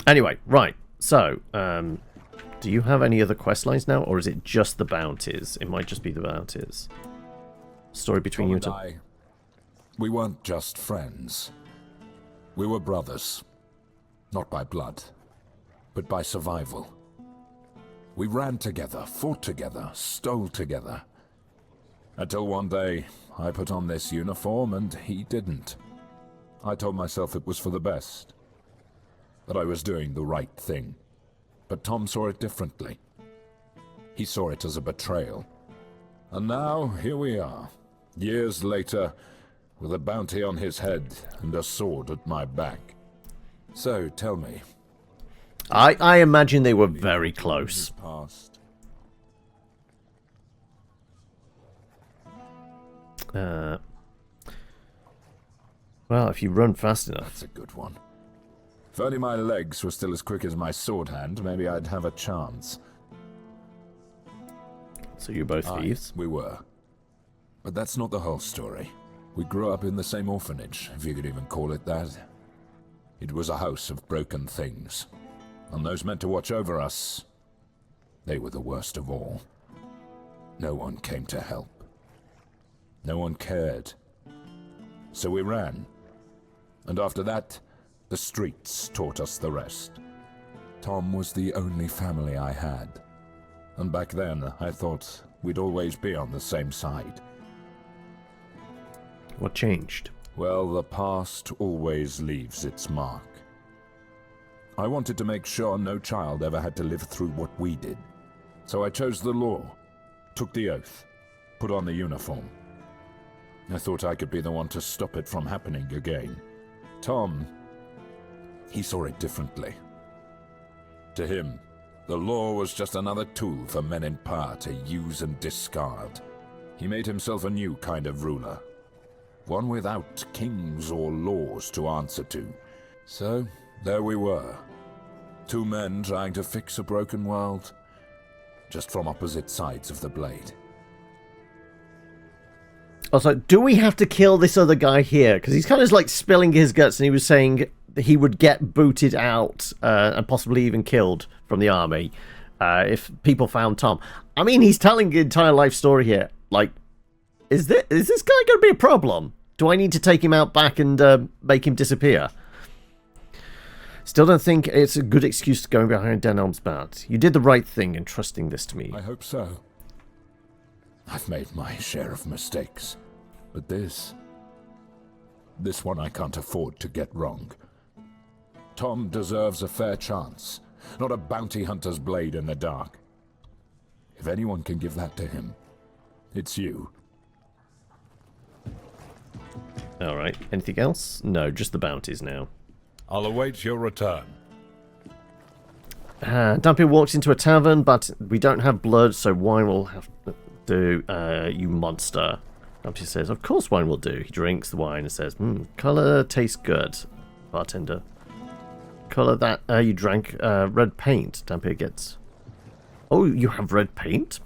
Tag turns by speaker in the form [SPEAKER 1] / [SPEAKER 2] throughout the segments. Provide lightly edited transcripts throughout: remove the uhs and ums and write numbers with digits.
[SPEAKER 1] Anyway, right. So, do you have any other quest lines now, or is it just the bounties? It might just be the bounties. Story between you two.
[SPEAKER 2] We weren't just friends. We were brothers. Not by blood, but by survival. We ran together, fought together, stole together. Until one day, I put on this uniform and he didn't. I told myself it was for the best. That I was doing the right thing. But Tom saw it differently. He saw it as a betrayal. And now, here we are, years later, with a bounty on his head and a sword at my back. So, tell me.
[SPEAKER 1] I imagine they were very close.
[SPEAKER 2] Past.
[SPEAKER 1] Well, if you run fast enough.
[SPEAKER 2] That's a good one. If only my legs were still as quick as my sword hand, maybe I'd have a chance.
[SPEAKER 1] So you're both thieves?
[SPEAKER 2] We were. But that's not the whole story. We grew up in the same orphanage, if you could even call it that. It was a house of broken things. And those meant to watch over us, they were the worst of all. No one came to help. No one cared. So we ran. And after that, the streets taught us the rest. Tom was the only family I had. And back then, I thought we'd always be on the same side.
[SPEAKER 1] What changed?
[SPEAKER 2] Well, the past always leaves its mark. I wanted to make sure no child ever had to live through what we did. So I chose the law, took the oath, put on the uniform. I thought I could be the one to stop it from happening again. Tom, he saw it differently. To him, the law was just another tool for men in power to use and discard. He made himself a new kind of ruler. One without kings or laws to answer to. So, there we were. Two men trying to fix a broken world, just from opposite sides of the blade.
[SPEAKER 1] Also, do we have to kill this other guy here? Because he's kind of like spilling his guts, and he was saying he would get booted out and possibly even killed from the army if people found Tom. I mean, he's telling the entire life story here. Like, is this guy going to be a problem? Do I need to take him out back and make him disappear? Still don't think it's a good excuse to go behind Denholm's back. You did the right thing in trusting this to me.
[SPEAKER 2] I hope so. I've made my share of mistakes. But this one I can't afford to get wrong. Tom deserves a fair chance, not a bounty hunter's blade in the dark. If anyone can give that to him, it's you.
[SPEAKER 1] Alright, anything else? No, just the bounties now.
[SPEAKER 3] I'll await your return.
[SPEAKER 1] Dampier walks into a tavern, but we don't have blood, so wine will have to do, you monster. Dampier says, of course wine will do. He drinks the wine and says, colour tastes good. Bartender. Colour that you drank red paint. Dampier gets... Oh, you have red paint?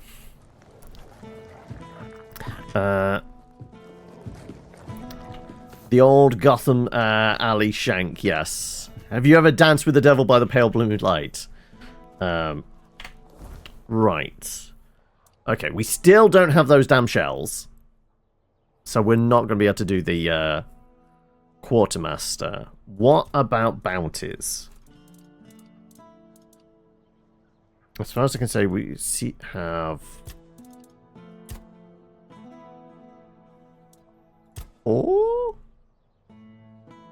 [SPEAKER 1] The old Gotham alley shank, yes. Have you ever danced with the devil by the pale blue light? Right. Okay, we still don't have those damn shells. So we're not going to be able to do the quartermaster. What about bounties? As far as I can say, we have... Oh?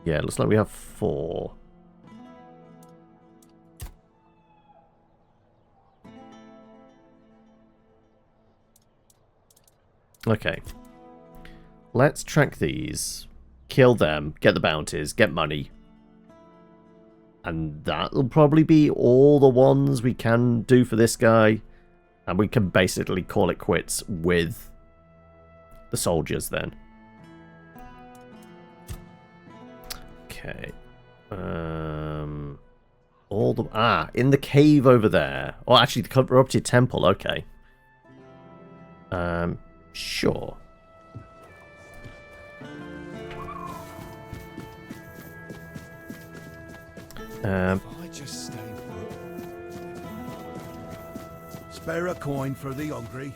[SPEAKER 1] Yeah, it looks like we have 4. Okay. Let's track these. Kill them. Get the bounties. Get money. And that'll probably be all the ones we can do for this guy. And we can basically call it quits with the soldiers then. Okay. All the in the cave over there. Oh, actually, the corrupted temple. Okay. Sure.
[SPEAKER 4] just stay put. Spare a coin for the hungry.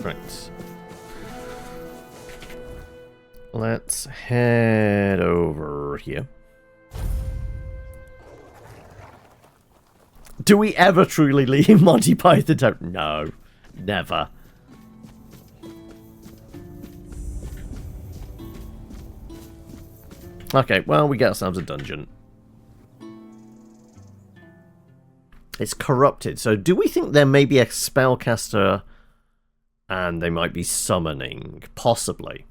[SPEAKER 1] Right. Let's head over here. Do we ever truly leave Monty Python out? No. Never. Okay, well, we get ourselves a dungeon. It's corrupted, so do we think there may be a spellcaster and they might be summoning? Possibly.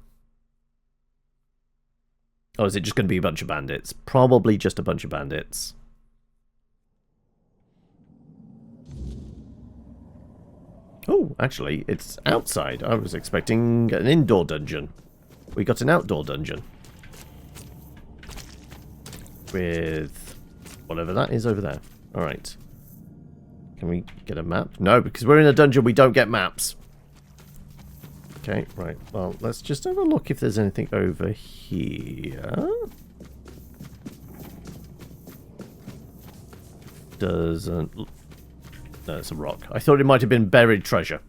[SPEAKER 1] Or is it just going to be a bunch of bandits? Probably just a bunch of bandits. Oh, actually, it's outside. I was expecting an indoor dungeon. We got an outdoor dungeon. With whatever that is over there. Alright. Can we get a map? No, because we're in a dungeon, we don't get maps. Okay, right. Well, let's just have a look if there's anything over here. Doesn't... No, it's a rock. I thought it might have been buried treasure.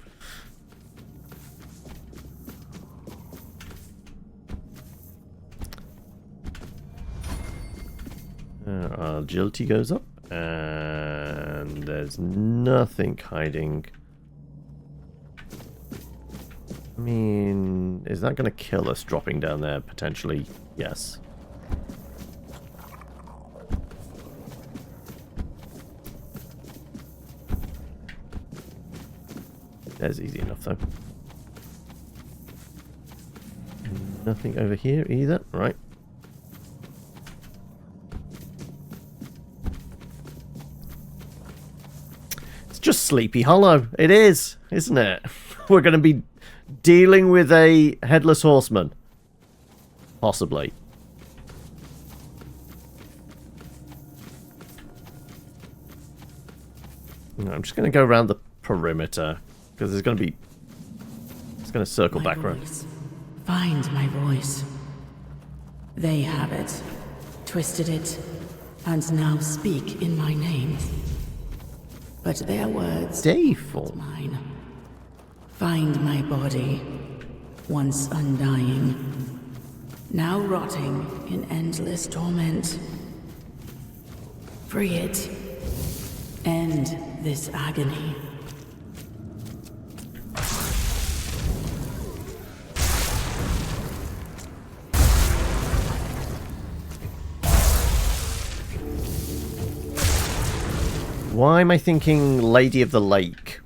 [SPEAKER 1] Our agility goes up, and there's nothing hiding. I mean, is that going to kill us dropping down there? Potentially, yes. That's easy enough, though. Nothing over here either. Right. It's just Sleepy Hollow. It is, isn't it? We're going to be dealing with a headless horseman. Possibly. No, I'm just going to go around the perimeter. Because there's going to be... It's going to circle back around.
[SPEAKER 5] Find my voice. They have it. Twisted it. And now speak in my name. But their words...
[SPEAKER 1] Dayful.
[SPEAKER 5] Not mine. Find my body. Once undying. Now rotting in endless torment. Free it. End this agony.
[SPEAKER 1] Why am I thinking Lady of the Lake?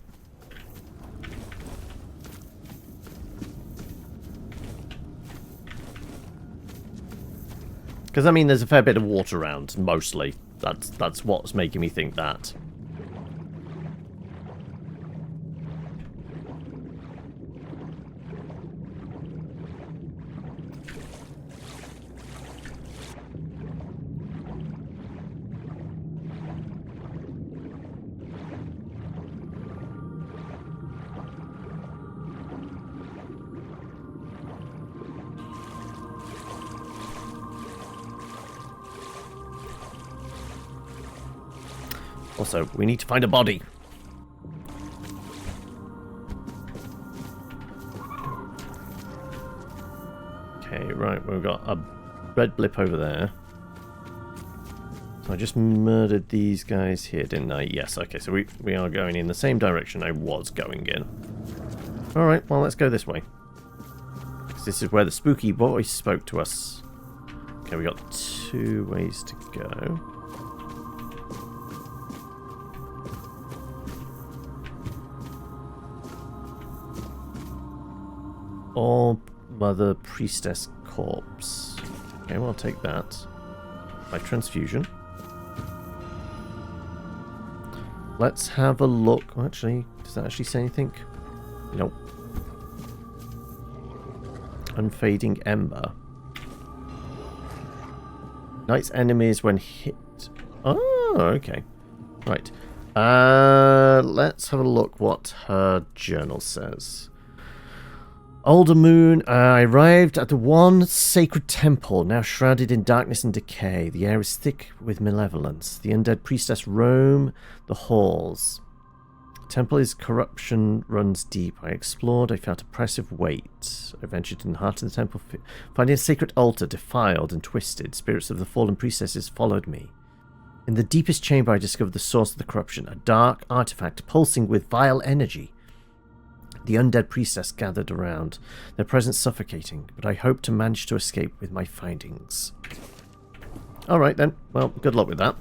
[SPEAKER 1] Because, I mean, there's a fair bit of water around, mostly. That's what's making me think that. Also, we need to find a body. Okay, right, we've got a red blip over there. So I just murdered these guys here, didn't I? Yes, okay, so we are going in the same direction I was going in. Alright, well, let's go this way. 'Cause this is where the spooky voice spoke to us. Okay, we got 2 ways to go. Or Mother Priestess Corpse. Okay, well, I'll take that. By transfusion. Let's have a look. Oh, actually, does that actually say anything? Nope. Unfading Ember. Knights enemies when hit. Oh, okay. Right. Let's have a look what her journal says. Older moon, I arrived at the one sacred temple, now shrouded in darkness and decay. The air is thick with malevolence. The undead priestess roam the halls. Temple's corruption runs deep. I explored, I felt oppressive weight. I ventured in the heart of the temple, finding a sacred altar defiled and twisted. Spirits of the fallen priestesses followed me. In the deepest chamber I discovered the source of the corruption, a dark artifact pulsing with vile energy. The undead priestess gathered around, their presence suffocating, but I hoped to manage to escape with my findings. Alright then, well, good luck with that.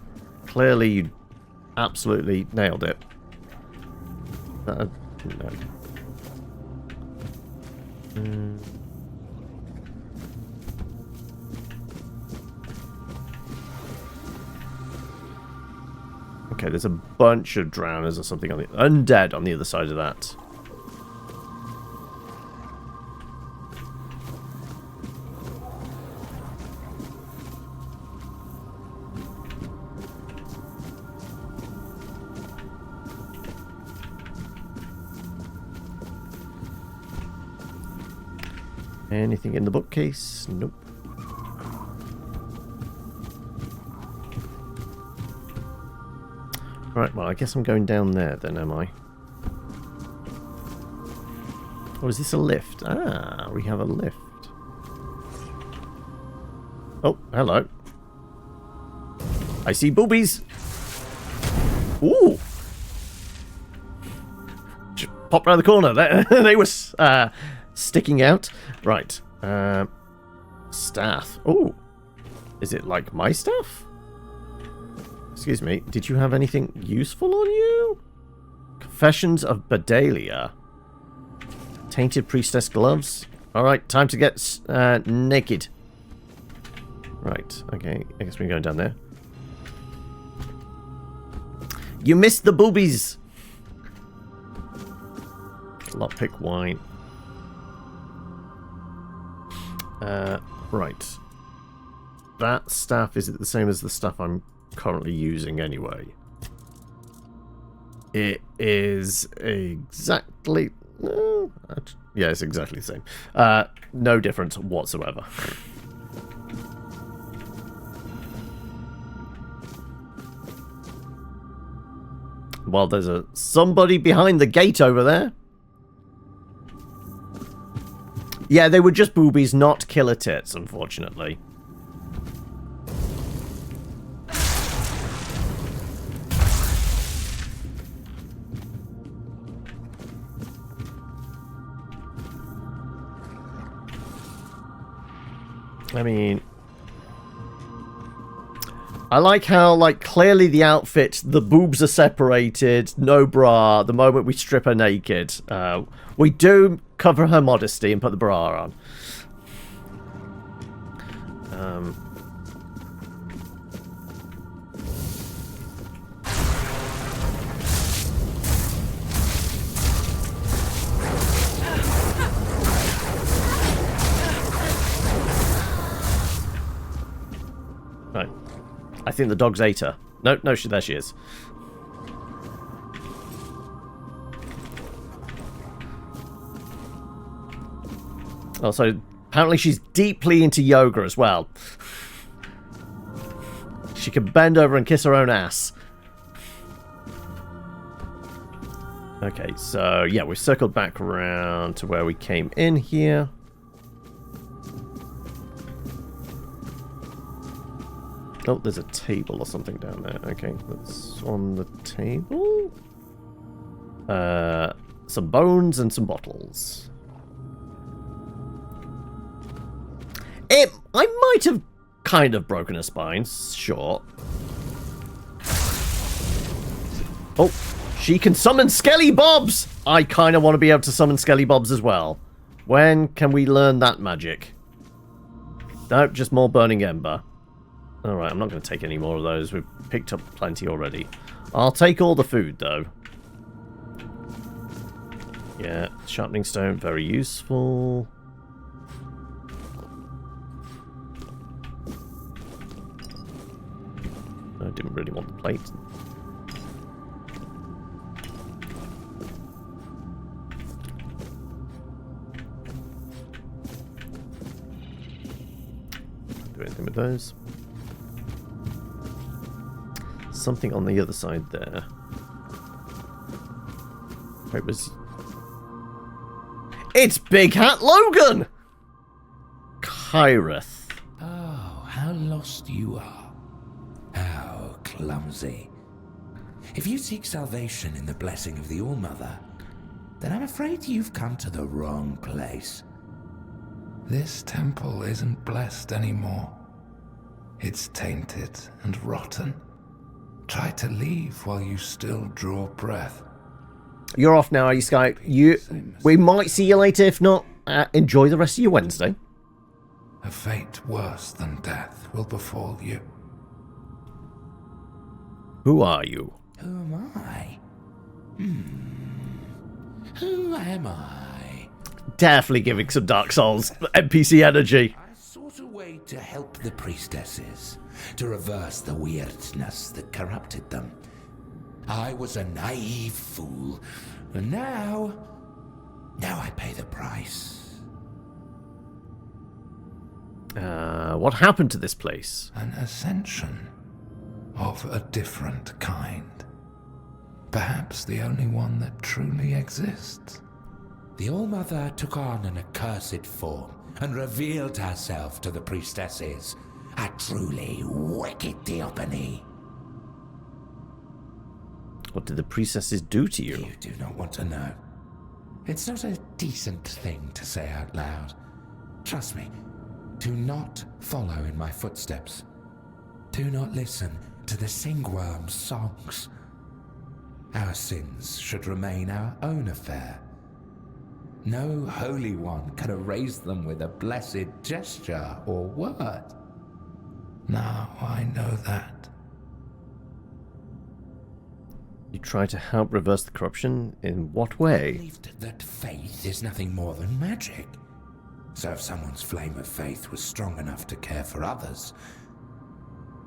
[SPEAKER 1] Clearly you absolutely nailed it. No. Okay, there's a bunch of drowners or something on the undead on the other side of that. Anything in the bookcase? Nope. Right, well, I guess I'm going down there then, am I? Oh, is this a lift? Ah, we have a lift. Oh, hello. I see boobies! Ooh! Just popped around the corner. They were sticking out. Right. Staff. Oh. Is it like my staff? Excuse me. Did you have anything useful on you? Confessions of Bedalia. Tainted priestess gloves. Alright, time to get naked. Right. Okay. I guess we're going down there. You missed the boobies! Lockpick wine. Right. That staff, is it the same as the stuff I'm currently using anyway? It is exactly... yeah, it's exactly the same. No difference whatsoever. Well, there's somebody behind the gate over there. Yeah, they were just boobies, not killer tits, unfortunately. I mean... I like how, like, clearly the outfit, the boobs are separated, no bra, the moment we strip her naked. We do cover her modesty and put the bra on. Right. I think the dog's ate her. No, there she is. Also, apparently she's deeply into yoga as well. She can bend over and kiss her own ass. Okay, so yeah, we've circled back around to where we came in here. Oh, there's a table or something down there. Okay, that's on the table. Some bones and some bottles. I might have kind of broken a spine, sure. Oh, she can summon Skelly Bobs! I kind of want to be able to summon Skelly Bobs as well. When can we learn that magic? Nope, just more Burning Ember. Alright, I'm not going to take any more of those. We've picked up plenty already. I'll take all the food, though. Yeah, sharpening stone, very useful. I didn't really want the plate. those. Something on the other side there. Wait, was... It's Big Hat Logan! Kyrith.
[SPEAKER 6] Oh, how lost you are. How clumsy. If you seek salvation in the blessing of the All-Mother, then I'm afraid you've come to the wrong place.
[SPEAKER 7] This temple isn't blessed anymore. It's tainted and rotten. Try to leave while you still draw breath.
[SPEAKER 1] You're off now, are you, Skype? We might see you later. If not, enjoy the rest of your Wednesday.
[SPEAKER 7] A fate worse than death will befall you.
[SPEAKER 1] Who are you?
[SPEAKER 6] Who am I? Who am I?
[SPEAKER 1] Definitely giving some Dark Souls NPC energy.
[SPEAKER 6] I sought a way to help the priestesses, to reverse the weirdness that corrupted them. I was a naive fool, and now I pay the price.
[SPEAKER 1] What happened to this place?
[SPEAKER 7] An ascension of a different kind. Perhaps the only one that truly exists.
[SPEAKER 6] The All-Mother took on an accursed form and revealed herself to the priestesses. A truly wicked theophany.
[SPEAKER 1] What did the priestesses do to you?
[SPEAKER 6] You do not want to know. It's not a decent thing to say out loud. Trust me, do not follow in my footsteps. Do not listen to the Singworm's songs. Our sins should remain our own affair. No Holy One can erase them with a blessed gesture or word.
[SPEAKER 7] Now I know that.
[SPEAKER 1] You try to help reverse the corruption? In what
[SPEAKER 6] I
[SPEAKER 1] way?
[SPEAKER 6] believed that faith is nothing more than magic. So if someone's flame of faith was strong enough to care for others,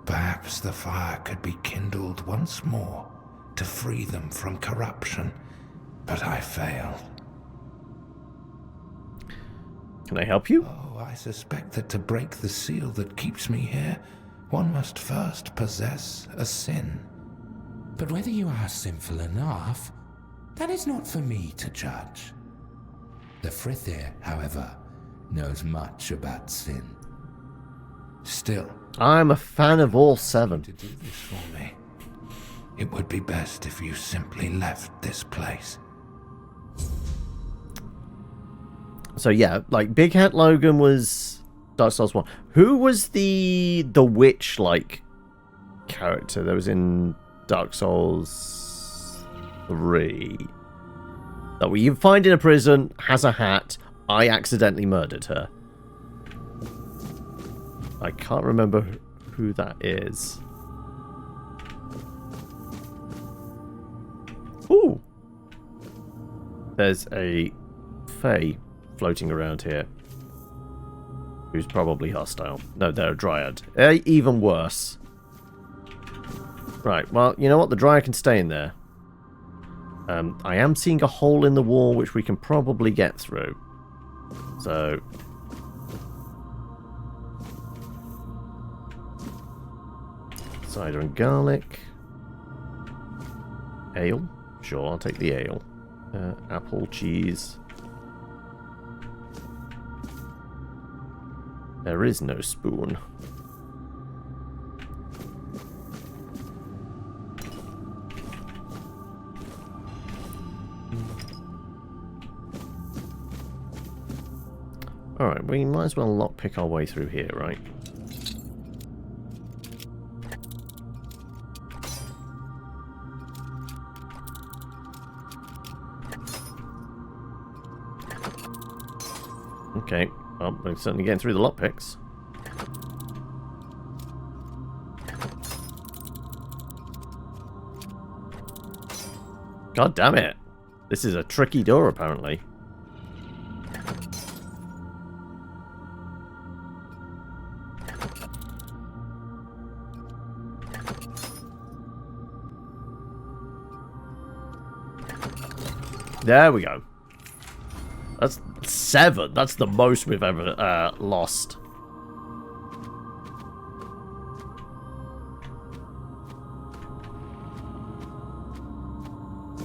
[SPEAKER 7] Perhaps the fire could be kindled once more to free them from corruption, but I failed.
[SPEAKER 1] Can I help you?
[SPEAKER 7] Oh, I suspect that to break the seal that keeps me here, one must first possess a sin.
[SPEAKER 6] but whether you are sinful enough, that is not for me to judge. The Frithir, however, knows much about sin.
[SPEAKER 7] Still,
[SPEAKER 1] I'm a fan of all seven.
[SPEAKER 7] to do this for me, it would be best if you simply left this place.
[SPEAKER 1] So yeah, like Big Hat Logan was Dark Souls 1. Who was the witch like character that was in Dark Souls 3? That we find in a prison, has a hat. I accidentally murdered her. I can't remember who that is. Ooh! There's a Fae floating around here. Who's probably hostile. No, they're a Dryad. Even worse. Right, well, you know what? The Dryad can stay in there. I am seeing a hole in the wall which we can probably get through. So... cider and garlic. Ale? Sure, I'll take the ale. Apple, cheese. There is no spoon. Alright, we might as well lockpick our way through here, right? Okay, well, we're certainly getting through the lockpicks. God damn it! This is a tricky door, apparently. There we go. That's 7. That's the most we've ever lost.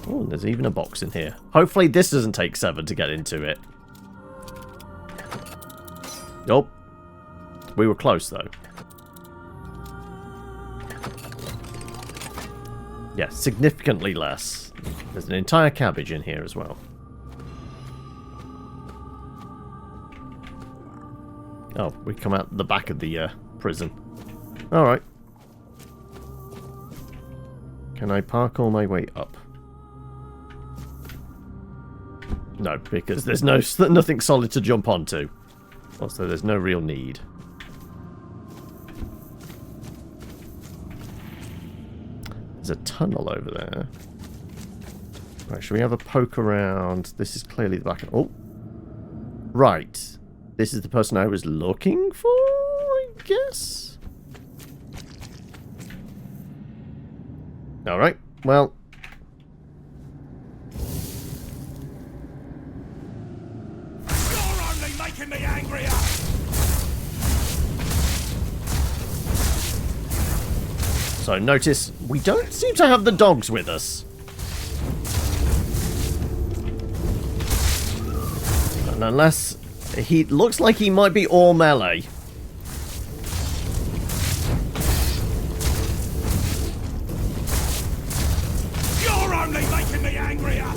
[SPEAKER 1] Oh, there's even a box in here. Hopefully this doesn't take 7 to get into it. Nope. We were close, though. Yeah, significantly less. There's an entire cabbage in here as well. Oh, we come out the back of the prison. Alright. Can I parkour my way up? No, because there's nothing solid to jump onto. Also, there's no real need. There's a tunnel over there. Right, should we have a poke around? This is clearly the back. Oh! Right. This is the person I was looking for, I guess? Alright, well...
[SPEAKER 4] You're only making me angrier!
[SPEAKER 1] So notice, we don't seem to have the dogs with us. And unless... he looks like he might be all melee.
[SPEAKER 4] You're only making me angrier!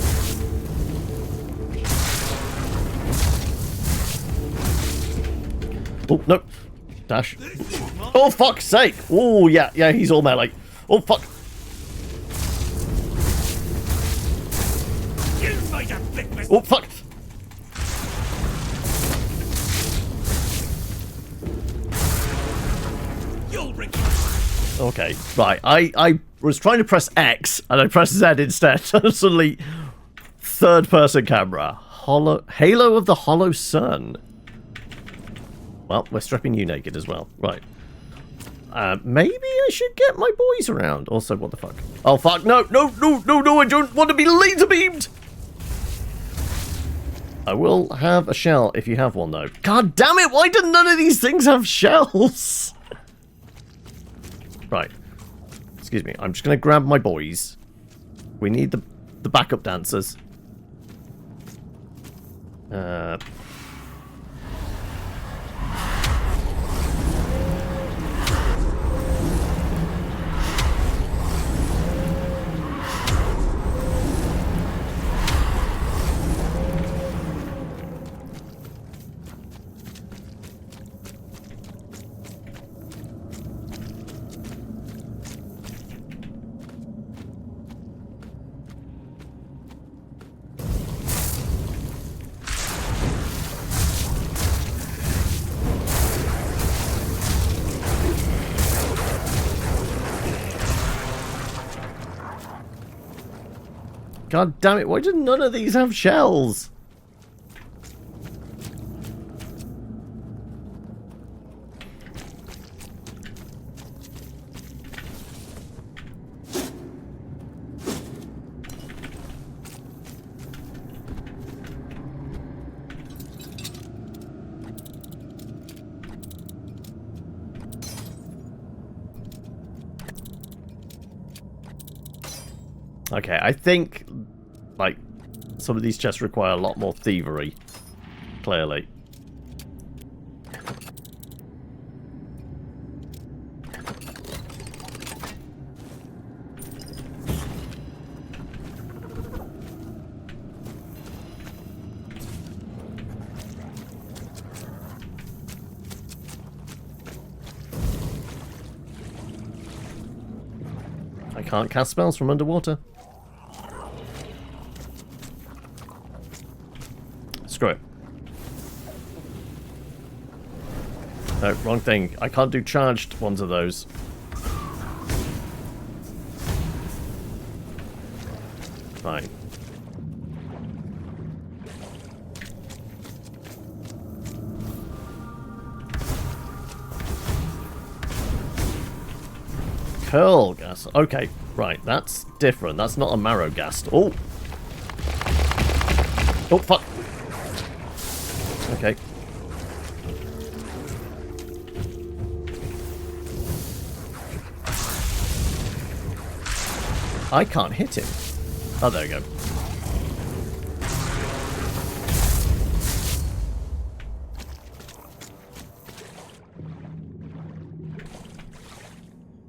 [SPEAKER 1] Oh, no. Dash. Oh, fuck's sake. Oh, yeah, he's all melee. Oh, fuck.
[SPEAKER 4] You made a big mistake!
[SPEAKER 1] Oh, fuck.
[SPEAKER 4] You'll regret.
[SPEAKER 1] Okay, right. I was trying to press X, and I pressed Z instead. Suddenly, third-person camera. Halo of the Hollow Sun. Well, we're stripping you naked as well. Right. Maybe I should get my boys around. Also, what the fuck? Oh, fuck. No, I don't want to be laser beamed. I will have a shell if you have one, though. God damn it, why do none of these things have shells? Right. Excuse me, I'm just going to grab my boys. We need the backup dancers. God damn it, why did none of these have shells? Okay, I think, like, some of these chests require a lot more thievery, clearly. I can't cast spells from underwater. Screw it. No, wrong thing. I can't do charged ones of those. Fine. Curl gas. Okay, right. That's different. That's not a marrow ghast. Oh. Oh, fuck. Okay. I can't hit him. Oh, there we go.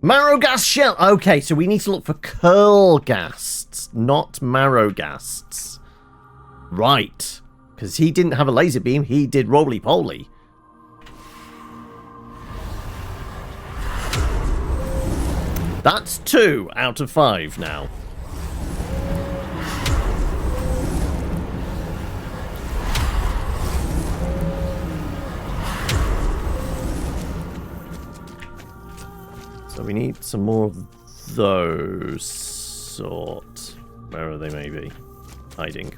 [SPEAKER 1] Marrow gas shell. Okay, so we need to look for curl ghasts, not marrow ghasts. Right. Because he didn't have a laser beam, he did roly-poly. That's 2 out of 5 now. So we need some more of those sort. Where are they maybe? Hiding.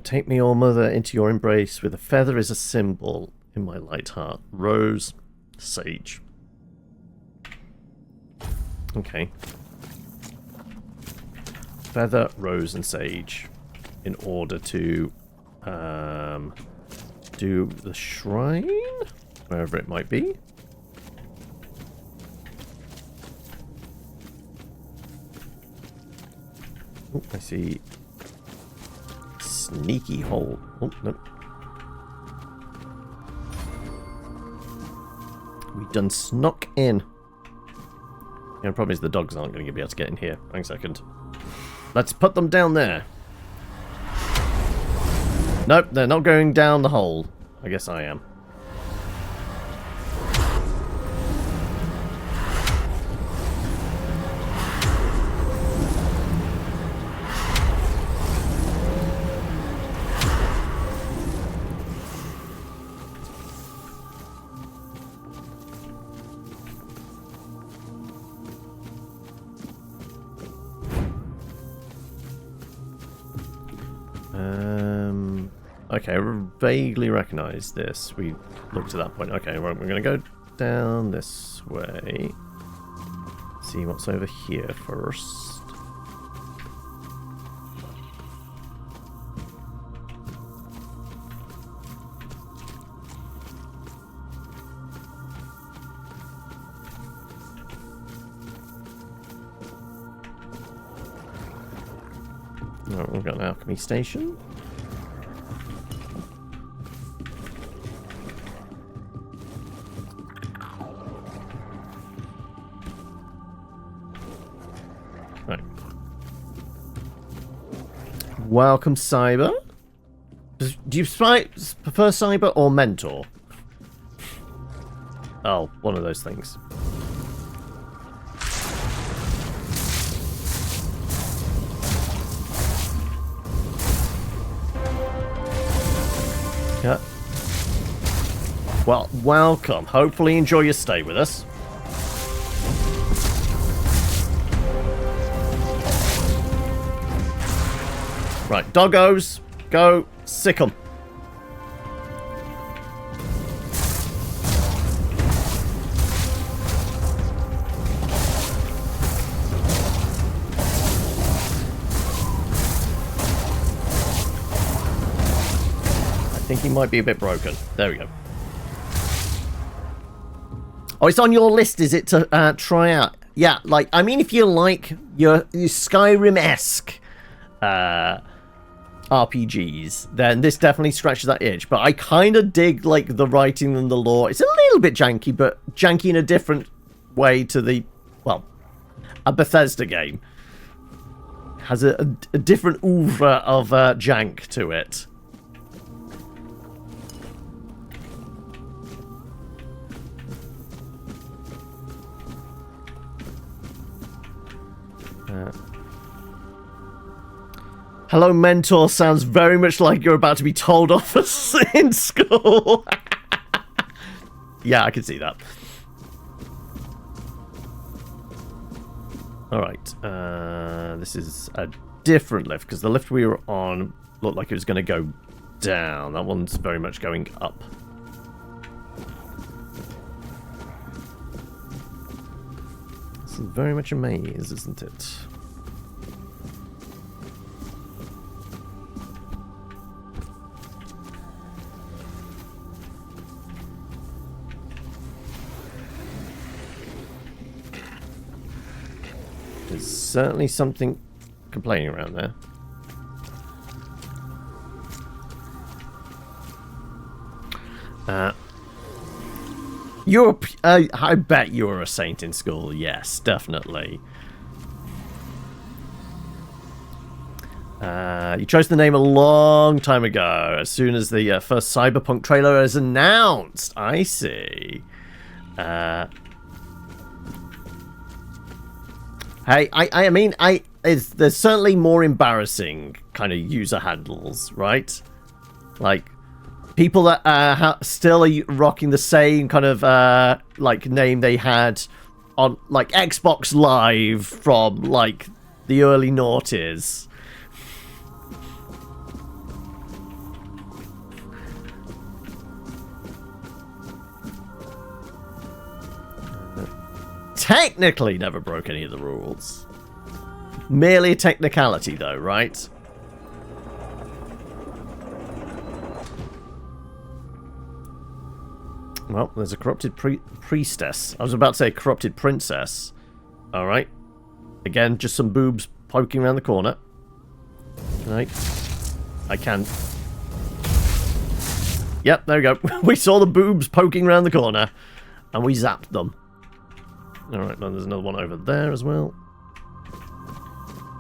[SPEAKER 1] Take me, O mother, into your embrace. With a feather is a symbol in my light heart. Rose, sage. Okay. Feather, rose, and sage. In order to do the shrine? Wherever it might be. Oh, I see. Sneaky hole. Oh, no. We done snuck in. The problem is the dogs aren't going to be able to get in here. Hang on a second. Let's put them down there. Nope, they're not going down the hole. I guess I am. Okay, I vaguely recognize this. We looked at that point. Okay, right, we're going to go down this way. See what's over here first. Right, we've got an alchemy station. Welcome, Cyber. Do you prefer Cyber or Mentor? Oh, one of those things. Yeah. Well, welcome. Hopefully enjoy your stay with us. Right, doggos, go sick 'em. I think he might be a bit broken. There we go. Oh, it's on your list, is it, to try out? Yeah, like, I mean, if you like your Skyrim-esque RPGs, then this definitely scratches that itch. But I kind of dig like the writing and the lore. It's a little bit janky, but janky in a different way to the, well, a Bethesda game. Has a different oeuvre of jank to it. Hello, Mentor sounds very much like you're about to be told off in school. Yeah, I can see that. Alright, this is a different lift, because the lift we were on looked like it was going to go down. That one's very much going up. This is very much a maze, isn't it? There's certainly something complaining around there. I bet you were a saint in school. Yes, definitely. You chose the name a long time ago, as soon as the first Cyberpunk trailer is announced. I see. Hey, I mean, there's certainly more embarrassing kind of user handles, right? Like, people that still are rocking the same kind of like name they had on like Xbox Live from like the early noughties. Technically never broke any of the rules. Merely a technicality though, right? Well, there's a corrupted priestess. I was about to say corrupted princess. Alright. Again, just some boobs poking around the corner. Right. I can... Yep, there we go. We saw the boobs poking around the corner. And we zapped them. Alright, now there's another one over there as well.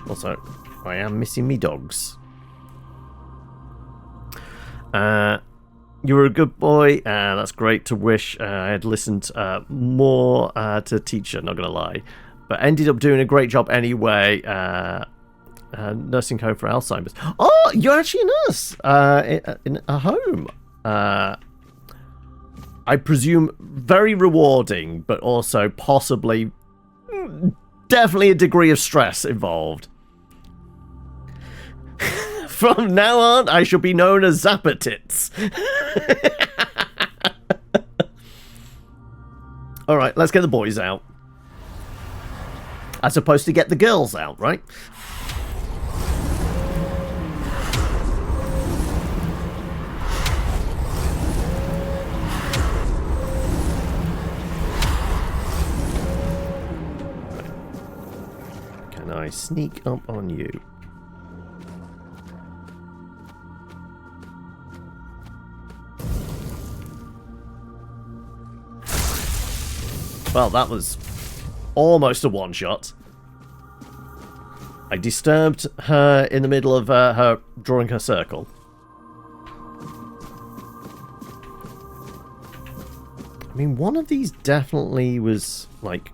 [SPEAKER 1] Also, I am missing me dogs. You were a good boy. That's great to wish I had listened more to teacher, not gonna lie. But ended up doing a great job anyway. Nursing home for Alzheimer's. Oh, you're actually a nurse in a home. I presume very rewarding, but also possibly definitely a degree of stress involved. From now on, I shall be known as Zapper Tits. Alright, let's get the boys out. As opposed to get the girls out, right? Can I sneak up on you? Well, that was almost a one-shot. I disturbed her in the middle of her drawing her circle. I mean, one of these definitely was, like,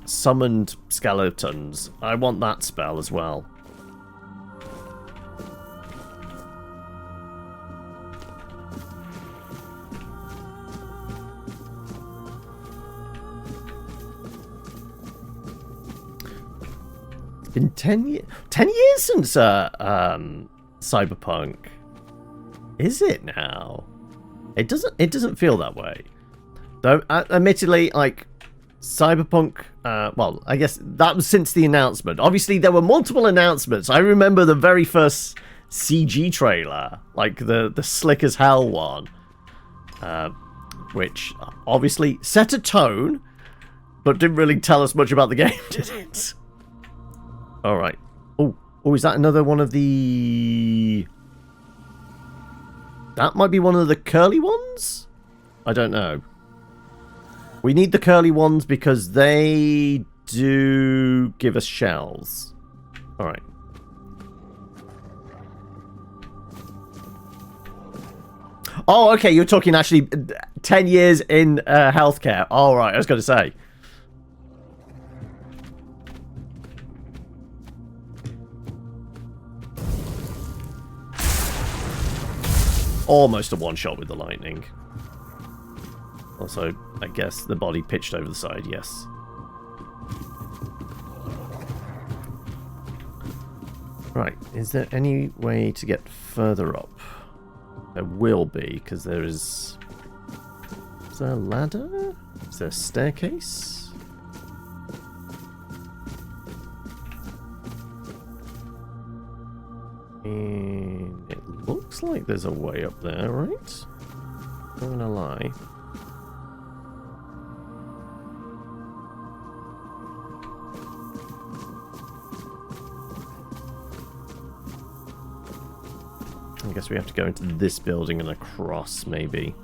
[SPEAKER 1] summoned skeletons. I want that spell as well. It's been 10 years since Cyberpunk. Is it now? It doesn't feel that way. Though, admittedly, like, Cyberpunk, well, I guess that was since the announcement. Obviously, there were multiple announcements. I remember the very first CG trailer, like the slick as hell one, which obviously set a tone, but didn't really tell us much about the game, did it? Alright. Oh, is that another one of the... That might be one of the curly ones? I don't know. We need the curly ones because they do give us shells. Alright. Oh, okay, you're talking actually 10 years in healthcare. Alright, I was going to say. Almost a one-shot with the lightning. Also, I guess the body pitched over the side, yes. Right, is there any way to get further up? There will be, because there is... Is there a ladder? Is there a staircase? And it looks like there's a way up there, right? Not gonna lie. I guess we have to go into this building and across, maybe.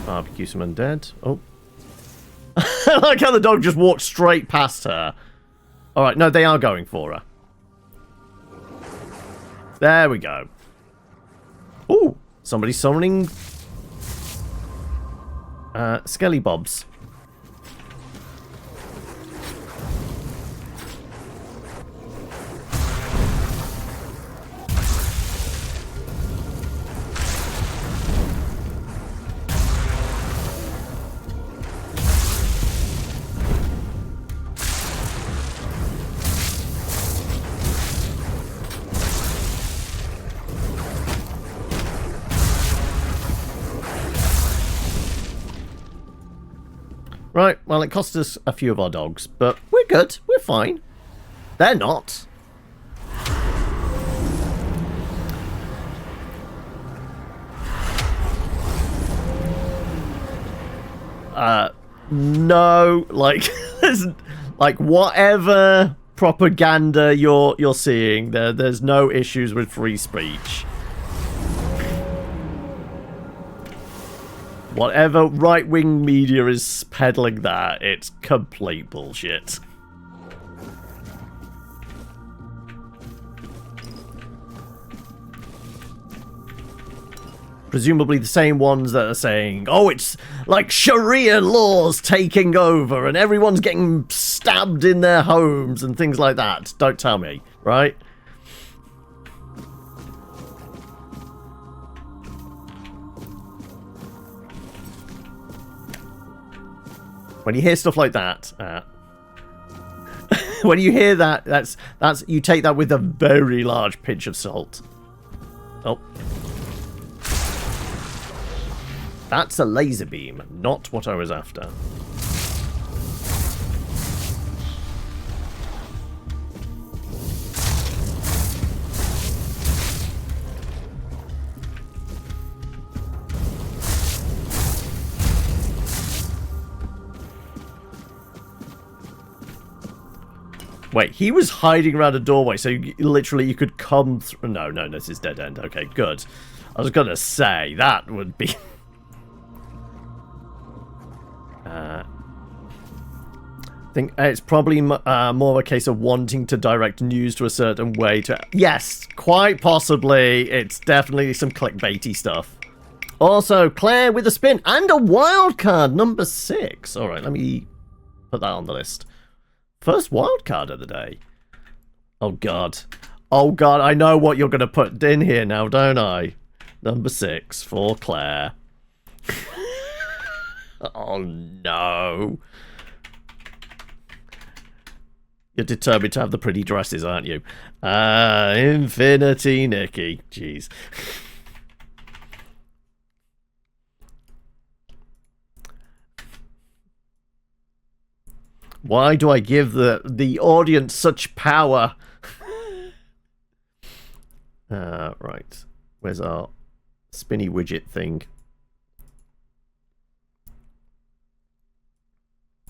[SPEAKER 1] Barbecue some undead. Oh. I like how the dog just walked straight past her. Alright, no, they are going for her. There we go. Ooh, somebody's summoning Skelly Bobs. Right, well, it cost us a few of our dogs, but we're good. We're fine. They're not. No, like, like whatever propaganda you're seeing, there's no issues with free speech. Whatever right-wing media is peddling that, it's complete bullshit. Presumably the same ones that are saying, oh, it's like Sharia laws taking over and everyone's getting stabbed in their homes and things like that. Don't tell me, right? When you hear stuff like that, when you hear that, that's you take that with a very large pinch of salt. Oh. That's a laser beam, not what I was after. Wait, he was hiding around a doorway, so literally you could come through. No, this is dead end. Okay, good. I was gonna say, that would be... I think it's probably more of a case of wanting to direct news to a certain way to... Yes, quite possibly. It's definitely some clickbaity stuff. Also, Claire with a spin and a wild card, number 6. Alright, let me put that on the list. First wild card of the day. Oh god. Oh god, I know what you're going to put in here now, don't I? Number 6 for Claire. Oh no. You're determined to have the pretty dresses, aren't you? Infinity Nikki. Jeez. Why do I give the audience such power? Right. Where's our spinny widget thing?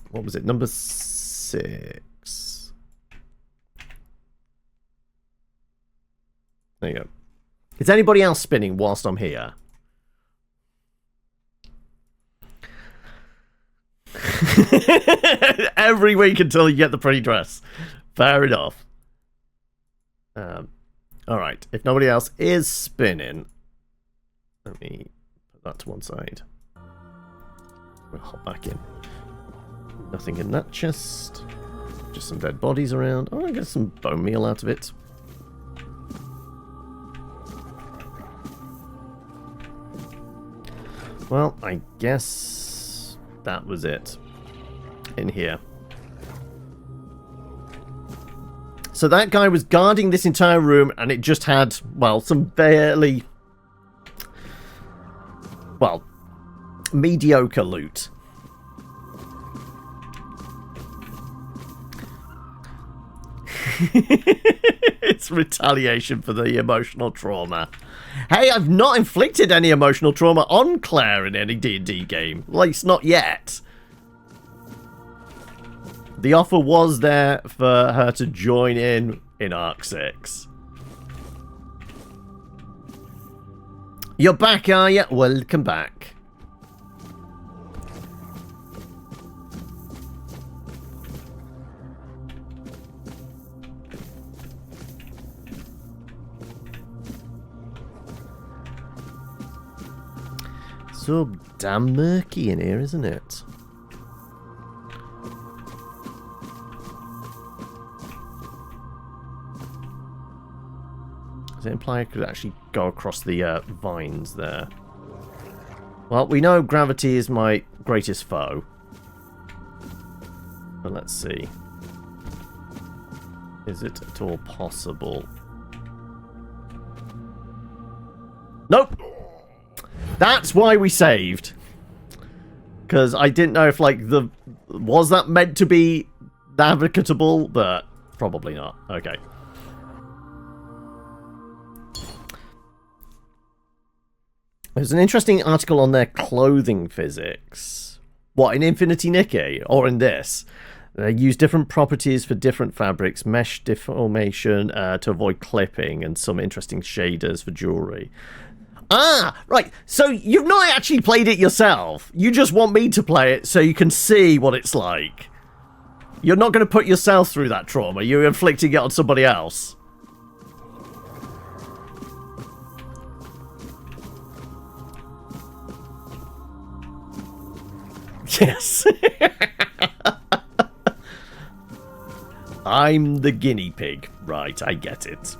[SPEAKER 1] What was it? Number 6. There you go. Is anybody else spinning whilst I'm here? Every week until you get the pretty dress. Fair enough. Alright, if nobody else is spinning, let me put that to one side. We'll hop back in. Nothing in that chest. Just some dead bodies around. Oh, I get some bone meal out of it. Well, I guess that was it in here. So that guy was guarding this entire room, and it just had, well, some barely, well, mediocre loot. It's retaliation for the emotional trauma. Hey, I've not inflicted any emotional trauma on Claire in any D&D game. At least not yet. The offer was there for her to join in Arc 6. You're back, are you? Welcome back. So damn murky in here, isn't it? Does it imply I could actually go across the vines there? Well, we know gravity is my greatest foe. But let's see. Is it at all possible? Nope! That's why we saved. Because I didn't know if, like, was that meant to be navigable? But probably not. Okay. There's an interesting article on their clothing physics. What, in Infinity Nikki? Or in this? They use different properties for different fabrics, mesh deformation to avoid clipping, and some interesting shaders for jewelry. Ah, right. So you've not actually played it yourself. You just want me to play it so you can see what it's like. You're not going to put yourself through that trauma. You're inflicting it on somebody else. Yes. I'm the guinea pig. Right, I get it.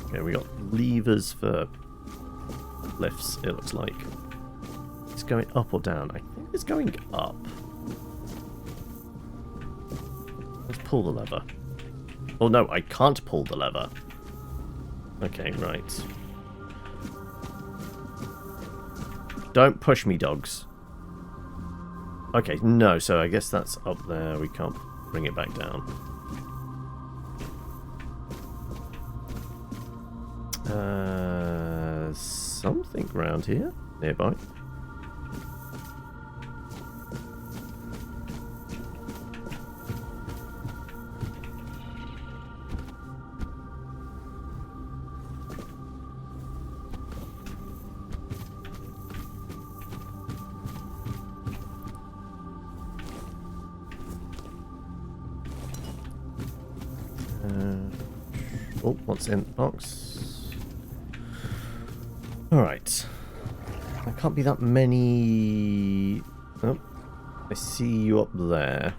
[SPEAKER 1] Okay, we got levers for lifts, it looks like. It's going up or down? I think it's going up. Let's pull the lever. Oh no, I can't pull the lever. Okay, right. Don't push me, dogs. Okay, no, so I guess that's up there. We can't bring it back down. Something around here, nearby. Oh, what's in the box? Alright. There can't be that many... Oh, I see you up there.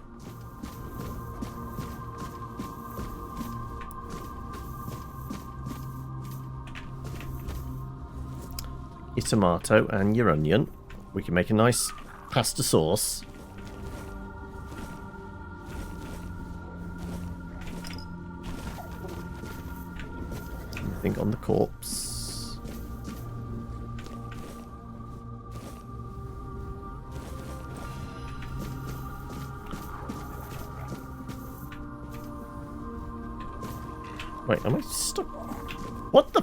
[SPEAKER 1] Your tomato and your onion. We can make a nice pasta sauce. Anything on the corpse? Wait, am I stuck? What the?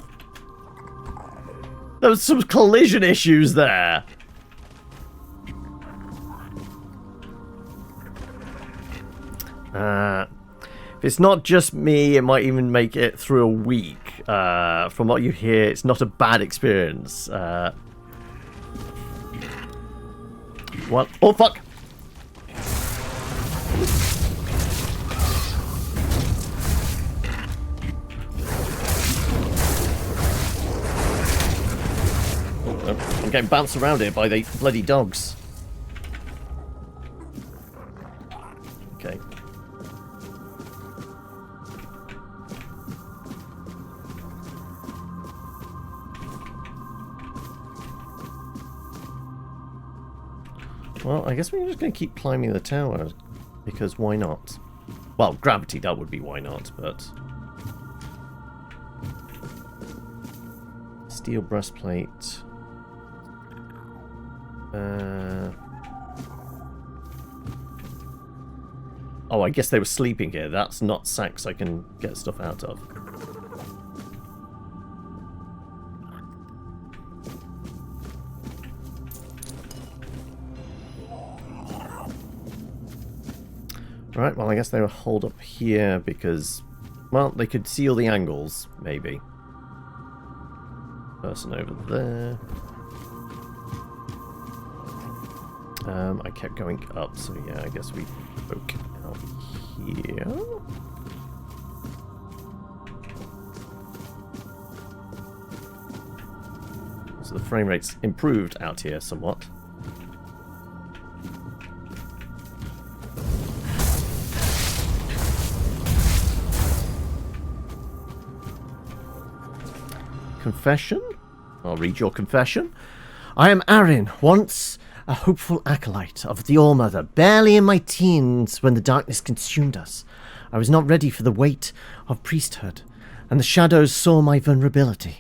[SPEAKER 1] There was some collision issues there. If it's not just me, it might even make it through a week. From what you hear, it's not a bad experience. What? Oh, fuck! Oh, I'm getting bounced around here by the bloody dogs. Okay. Well, I guess we're just going to keep climbing the tower, because why not? Well, gravity, that would be why not, but... Steel breastplate. Oh, I guess they were sleeping here. That's not sacks I can get stuff out of. Right, well, I guess they were holed up here because, well, they could see all the angles, maybe. Person over there. I kept going up, so yeah, I guess we poke out here. So the frame rate's improved out here somewhat. Confession? I'll read your confession. I am Arin, once a hopeful acolyte of the All-Mother, barely in my teens when the darkness consumed us. I was not ready for the weight of priesthood, and the shadows saw my vulnerability.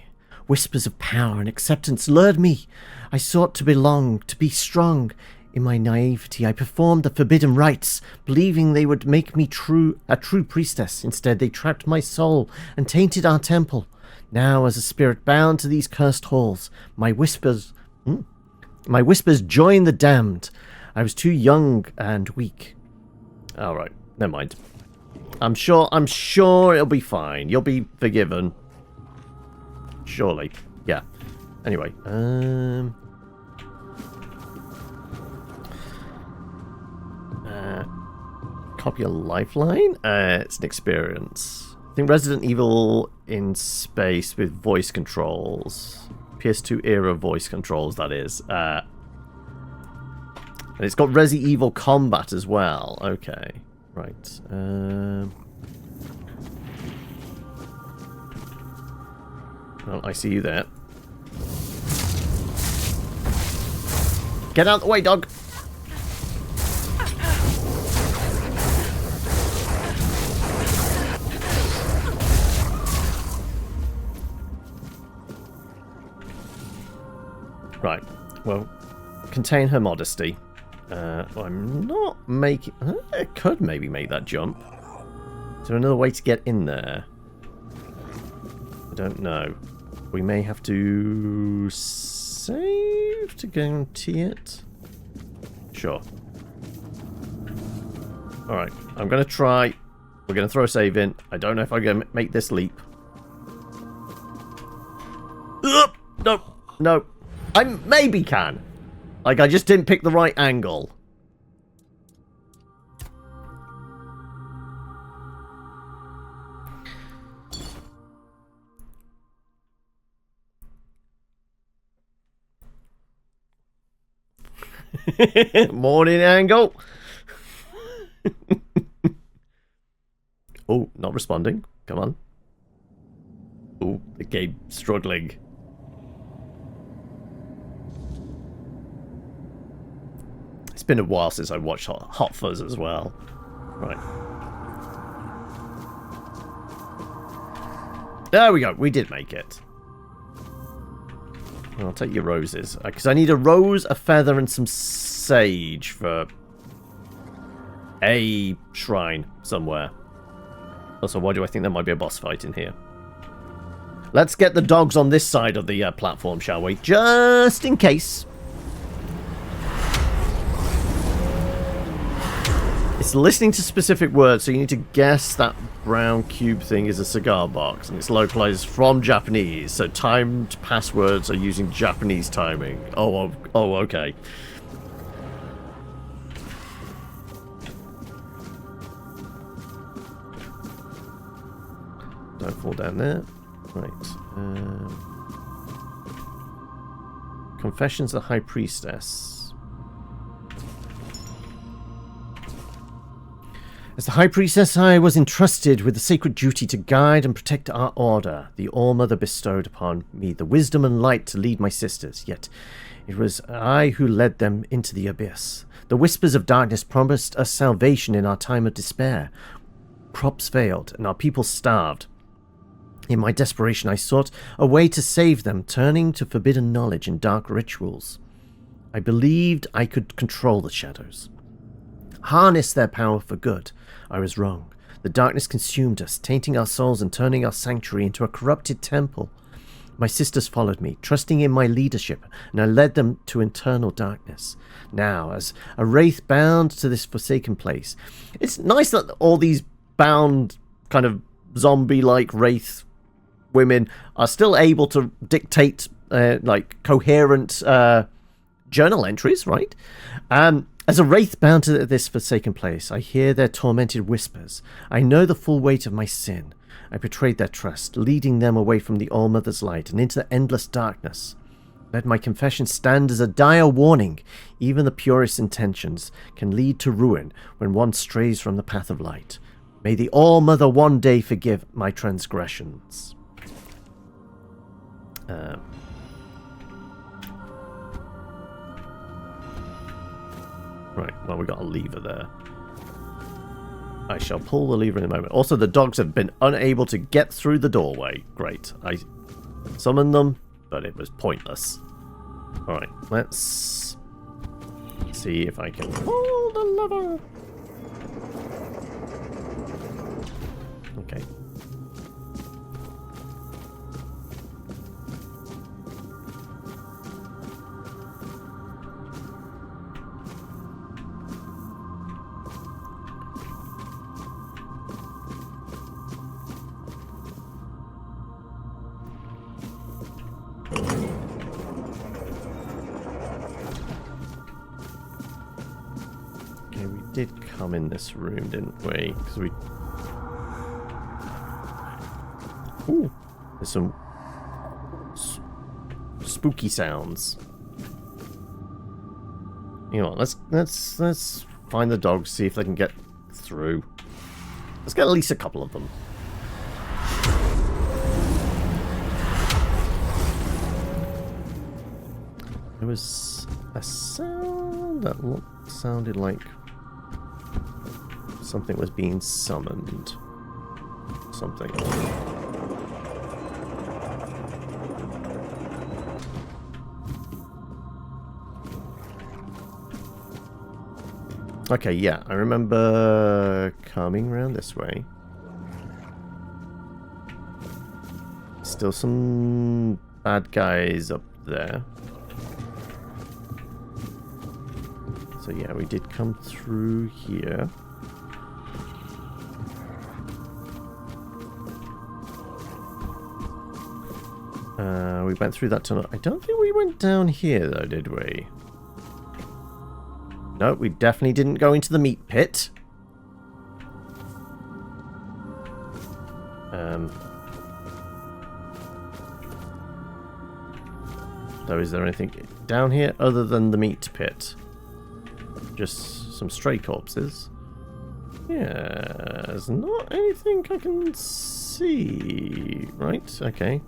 [SPEAKER 1] Whispers of power and acceptance lured me. I sought to belong, to be strong. In my naivety, I performed the forbidden rites, believing they would make me a true priestess. Instead, they trapped my soul and tainted our temple. Now, as a spirit bound to these cursed halls, my whispers join the damned. I was too young and weak. All right, never mind. I'm sure it'll be fine. You'll be forgiven. Surely. Yeah. Anyway, copy a lifeline. It's an experience. I think Resident Evil in space with voice controls. PS2 era voice controls, that is. And it's got Resi Evil combat as well. Okay. Right. Well, I see you there. Get out of the way, dog! Right. Well, contain her modesty. I'm not making... I could maybe make that jump. Is there another way to get in there? I don't know. We may have to save to guarantee it. Sure. Alright, I'm going to try. We're going to throw a save in. I don't know if I'm going to make this leap. No, no. I maybe can. Like, I just didn't pick the right angle. Morning angle. Oh, not responding. Come on. Oh, the game struggling. It's been a while since I watched Hot Fuzz as well. Right. There we go. We did make it. I'll take your roses. Because I need a rose, a feather, and some sage for a shrine somewhere. Also, why do I think there might be a boss fight in here? Let's get the dogs on this side of the platform, shall we? Just in case. It's listening to specific words, so you need to guess that brown cube thing is a cigar box, and it's localized from Japanese, so timed passwords are using Japanese timing. Oh, okay. Don't fall down there. Right. Confessions of the High Priestess. As the High Priestess, I was entrusted with the sacred duty to guide and protect our order. The All-Mother bestowed upon me the wisdom and light to lead my sisters, yet it was I who led them into the abyss. The whispers of darkness promised us salvation in our time of despair. Crops failed, and our people starved. In my desperation, I sought a way to save them, turning to forbidden knowledge and dark rituals. I believed I could control the shadows, harness their power for good. I was wrong. The darkness consumed us, tainting our souls and turning our sanctuary into a corrupted temple. My sisters followed me, trusting in my leadership, and I led them to eternal darkness. Now, as a wraith bound to this forsaken place, it's nice that all these bound, kind of zombie-like wraith women are still able to dictate, like, coherent journal entries, right? As a wraith bound to this forsaken place, I hear their tormented whispers. I know the full weight of my sin. I betrayed their trust, leading them away from the All-Mother's light and into the endless darkness. Let my confession stand as a dire warning. Even the purest intentions can lead to ruin when one strays from the path of light. May the All-Mother one day forgive my transgressions. Right, well, we got a lever there. I shall pull the lever in a moment. Also, the dogs have been unable to get through the doorway. Great. I summoned them, but it was pointless. Alright, let's see if I can pull the lever. Okay. Did come in this room, didn't we? Because we... Ooh, there's some spooky sounds. You know what, let's find the dogs, see if they can get through. Let's get at least a couple of them. There was a sound that sounded like something was being summoned. Something. Okay, yeah, I remember coming around this way. Still some bad guys up there. So yeah, we did come through here. We went through that tunnel. I don't think we went down here, though, did we? No, we definitely didn't go into the meat pit. Though, is there anything down here other than the meat pit? Just some stray corpses. Yeah, there's not anything I can see. Right, okay.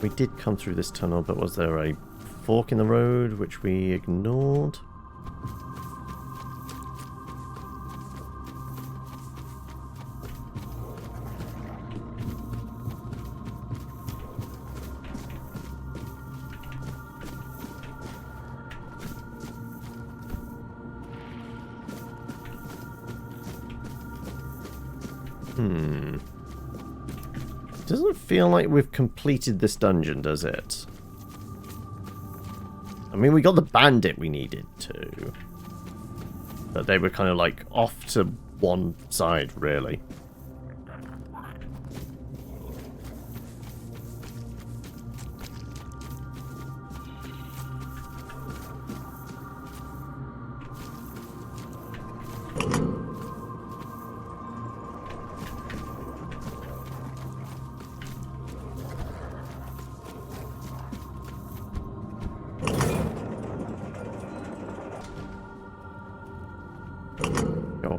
[SPEAKER 1] We did come through this tunnel, but was there a fork in the road which we ignored? Doesn't feel like we've completed this dungeon, does it? I mean, we got the bandit we needed to. But they were kind of like off to one side, really.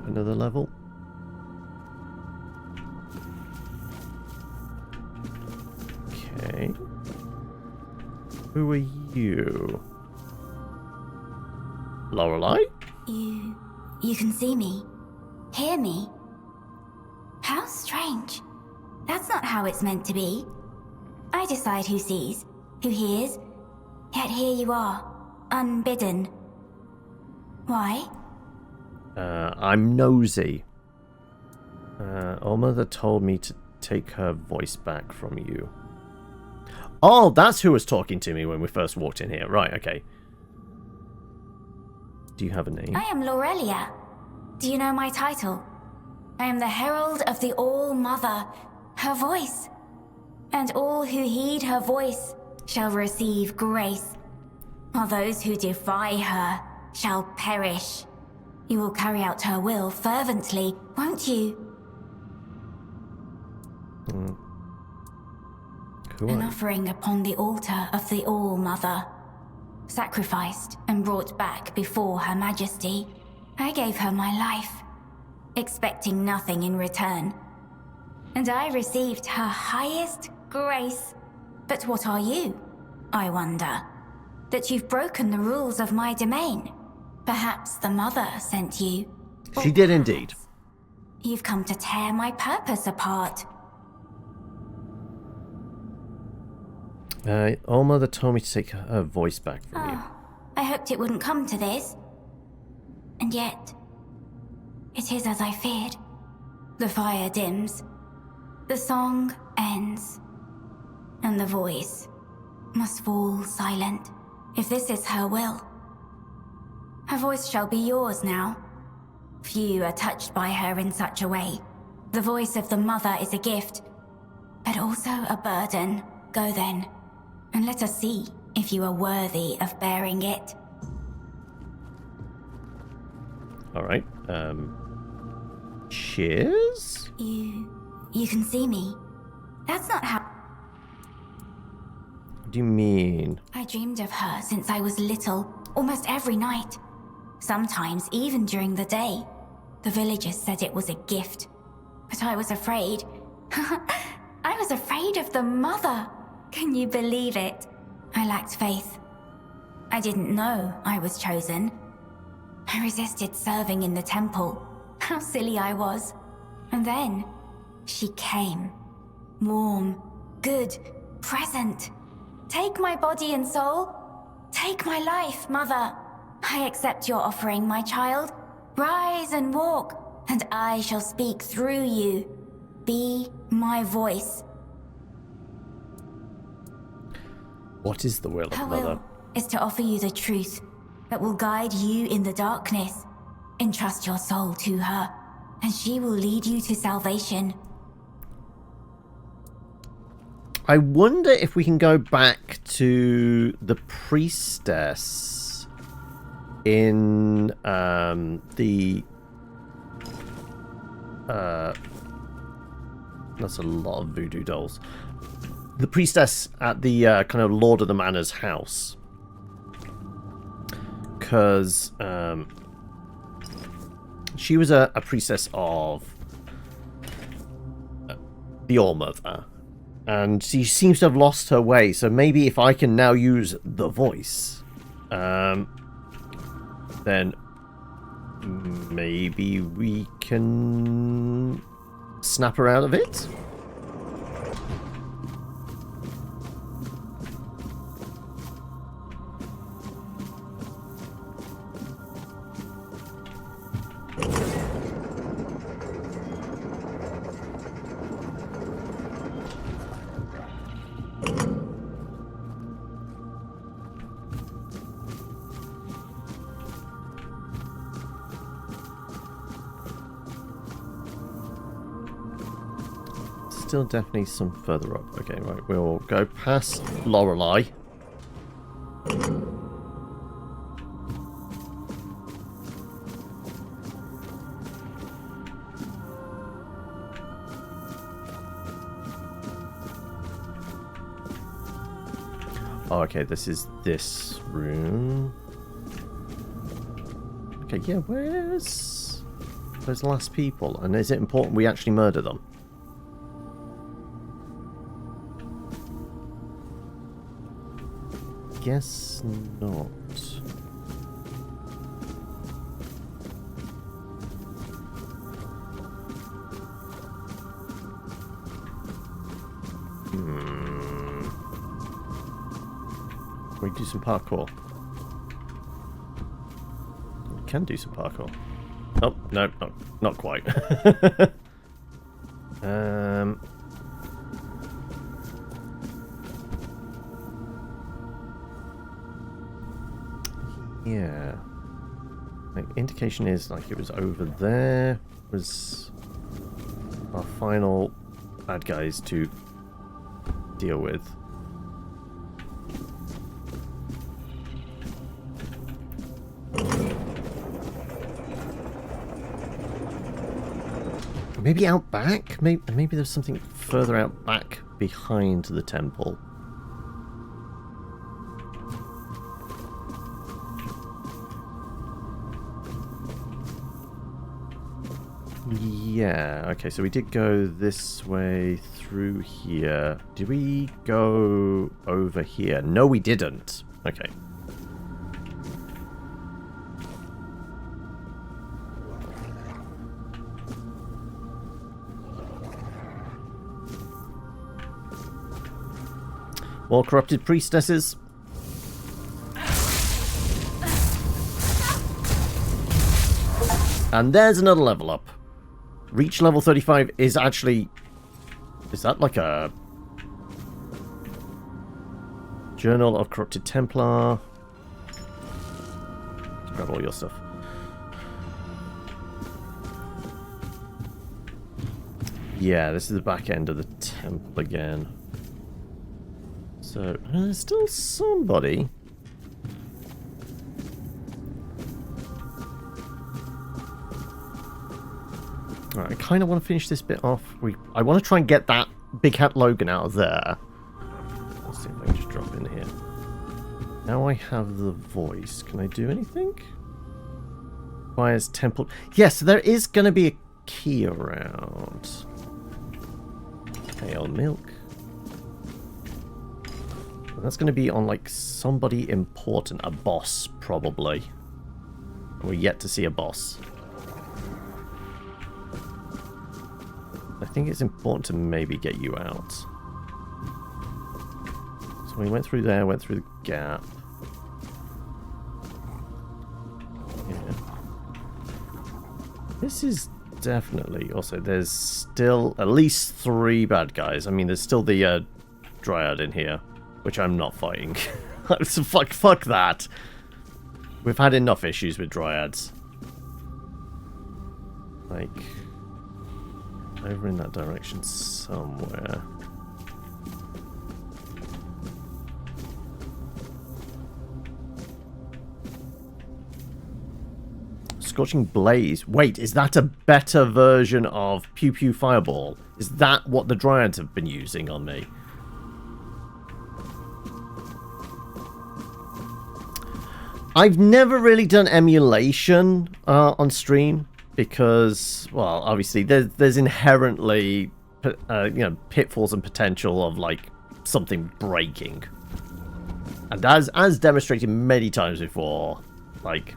[SPEAKER 1] Another level. Okay. Who are you? Lorelei?
[SPEAKER 8] You can see me. hear me. How strange. That's not how it's meant to be. I decide who sees, who hears, yet here you are, unbidden. Why?
[SPEAKER 1] I'm nosy. Our mother told me to take her voice back from you. Oh, that's who was talking to me when we first walked in here. Right, okay. Do you have a name?
[SPEAKER 8] I am Laurelia. Do you know my title? I am the Herald of the All-Mother, her voice. And all who heed her voice shall receive grace, while those who defy her shall perish. You will carry out her will fervently, won't you?
[SPEAKER 1] Who
[SPEAKER 8] An
[SPEAKER 1] are you?
[SPEAKER 8] offering upon the altar of the All-Mother. Sacrificed and brought back before Her Majesty. I gave her my life, expecting nothing in return. And I received her highest grace. But what are you, I wonder? That you've broken the rules of my domain? Perhaps the Mother sent you?
[SPEAKER 1] She did indeed.
[SPEAKER 8] You've come to tear my purpose apart.
[SPEAKER 1] Our mother told me to take her voice back from you.
[SPEAKER 8] I hoped it wouldn't come to this. And yet, it is as I feared. The fire dims, the song ends, and the voice must fall silent. If this is her will, her voice shall be yours now. Few are touched by her in such a way. The voice of the Mother is a gift, but also a burden. Go then, and let us see if you are worthy of bearing it.
[SPEAKER 1] Alright, cheers?
[SPEAKER 8] You can see me. That's not how...
[SPEAKER 1] What do you mean?
[SPEAKER 8] I dreamed of her since I was little, almost every night. Sometimes even during the day. The villagers said it was a gift, but I was afraid. I was afraid of the Mother. Can you believe it? I lacked faith. I didn't know I was chosen. I resisted serving in the temple. How silly I was. And then, she came. Warm, good, present. Take my body and soul. Take my life, Mother. I accept your offering, my child. Rise and walk, and I shall speak through you. Be my voice.
[SPEAKER 1] What is the will of
[SPEAKER 8] Her
[SPEAKER 1] Mother?
[SPEAKER 8] will is to offer you the truth that will guide you in the darkness. Entrust your soul to her, and she will lead you to salvation.
[SPEAKER 1] I wonder if we can go back to the priestess in the that's a lot of voodoo dolls. The priestess at the kind of Lord of the Manor's house, because she was a priestess of the All-Mother, and she seems to have lost her way. So maybe if I can now use the voice, then maybe we can snap her out of it. Still definitely some further up. Okay, right, we'll go past Lorelei. Oh, okay, this is this room. Okay, yeah, where's those last people? And is it important we actually murder them? Guess not. we do some parkour? We can do some parkour. Oh, no, not quite. Yeah. Like, indication is like it was over there. Was our final bad guys to deal with. Maybe out back? Maybe there's something further out back behind the temple. Yeah, okay, so we did go this way through here. Did we go over here? No, we didn't. Okay. More corrupted priestesses. And there's another level up. Reach level 35 is actually... Is that like a... Journal of Corrupted Templar? Let's grab all your stuff. Yeah, this is the back end of the temple again. So, there's still somebody. Alright, I kind of want to finish this bit off. I want to try and get that Big Hat Logan out of there. Let's see if I can just drop in here. Now I have the voice. Can I do anything? Requires temple. Yes, there is going to be a key around. Pale milk. That's going to be on, like, somebody important. A boss, probably. We're yet to see a boss. I think it's important to maybe get you out. So we went through there, went through the gap. Yeah. This is definitely... Also, there's still at least 3 bad guys. I mean, there's still the Dryad in here. Which I'm not fighting. So fuck that. We've had enough issues with Dryads. Like... over in that direction somewhere. Scorching Blaze. Wait, is that a better version of Pew Pew Fireball? Is that what the Dryads have been using on me? I've never really done emulation on stream because, well, obviously there's inherently, pitfalls and potential of like something breaking, and as demonstrated many times before, like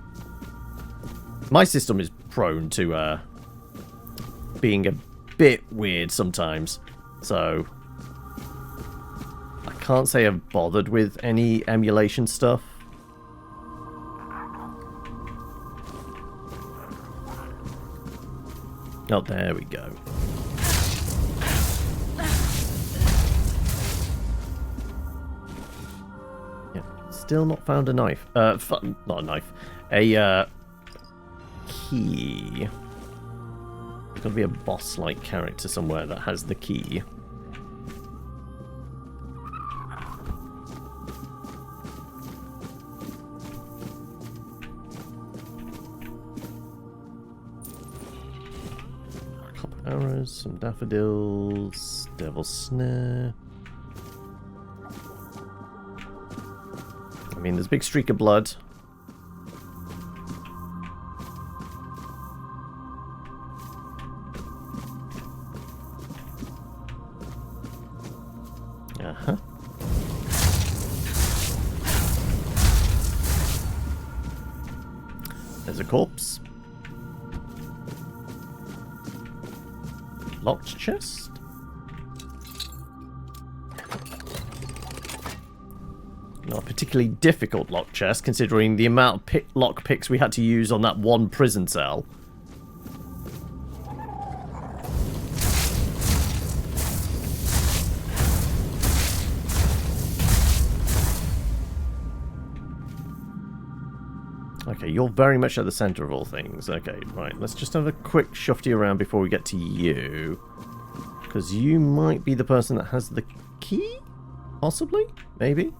[SPEAKER 1] my system is prone to being a bit weird sometimes, so I can't say I've bothered with any emulation stuff. Oh, there we go. Yeah, still not found a knife. Not a knife. A key. There's got to be a boss-like character somewhere that has the key. Arrows, some daffodils, devil's snare. I mean, there's a big streak of blood. Uh-huh. There's a corpse. Locked chest. Not a particularly difficult lock chest, considering the amount of lock picks we had to use on that one prison cell. Okay, you're very much at the center of all things. Okay, right, let's just have a quick shufty around before we get to you. Because you might be the person that has the key? Possibly? Maybe?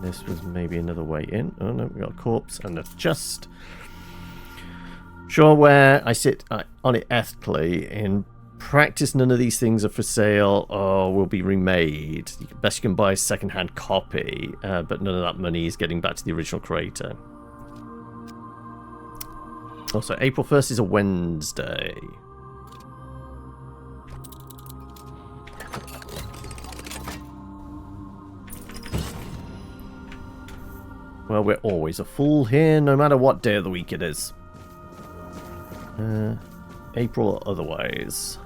[SPEAKER 1] This was maybe another way in. Oh no, we got a corpse and a chest. Sure, where I sit on it ethically. In practice, none of these things are for sale or will be remade. Best you can buy a second-hand copy, but none of that money is getting back to the original creator. Also, April 1st is a Wednesday. Well, we're always a fool here, no matter what day of the week it is. April or otherwise.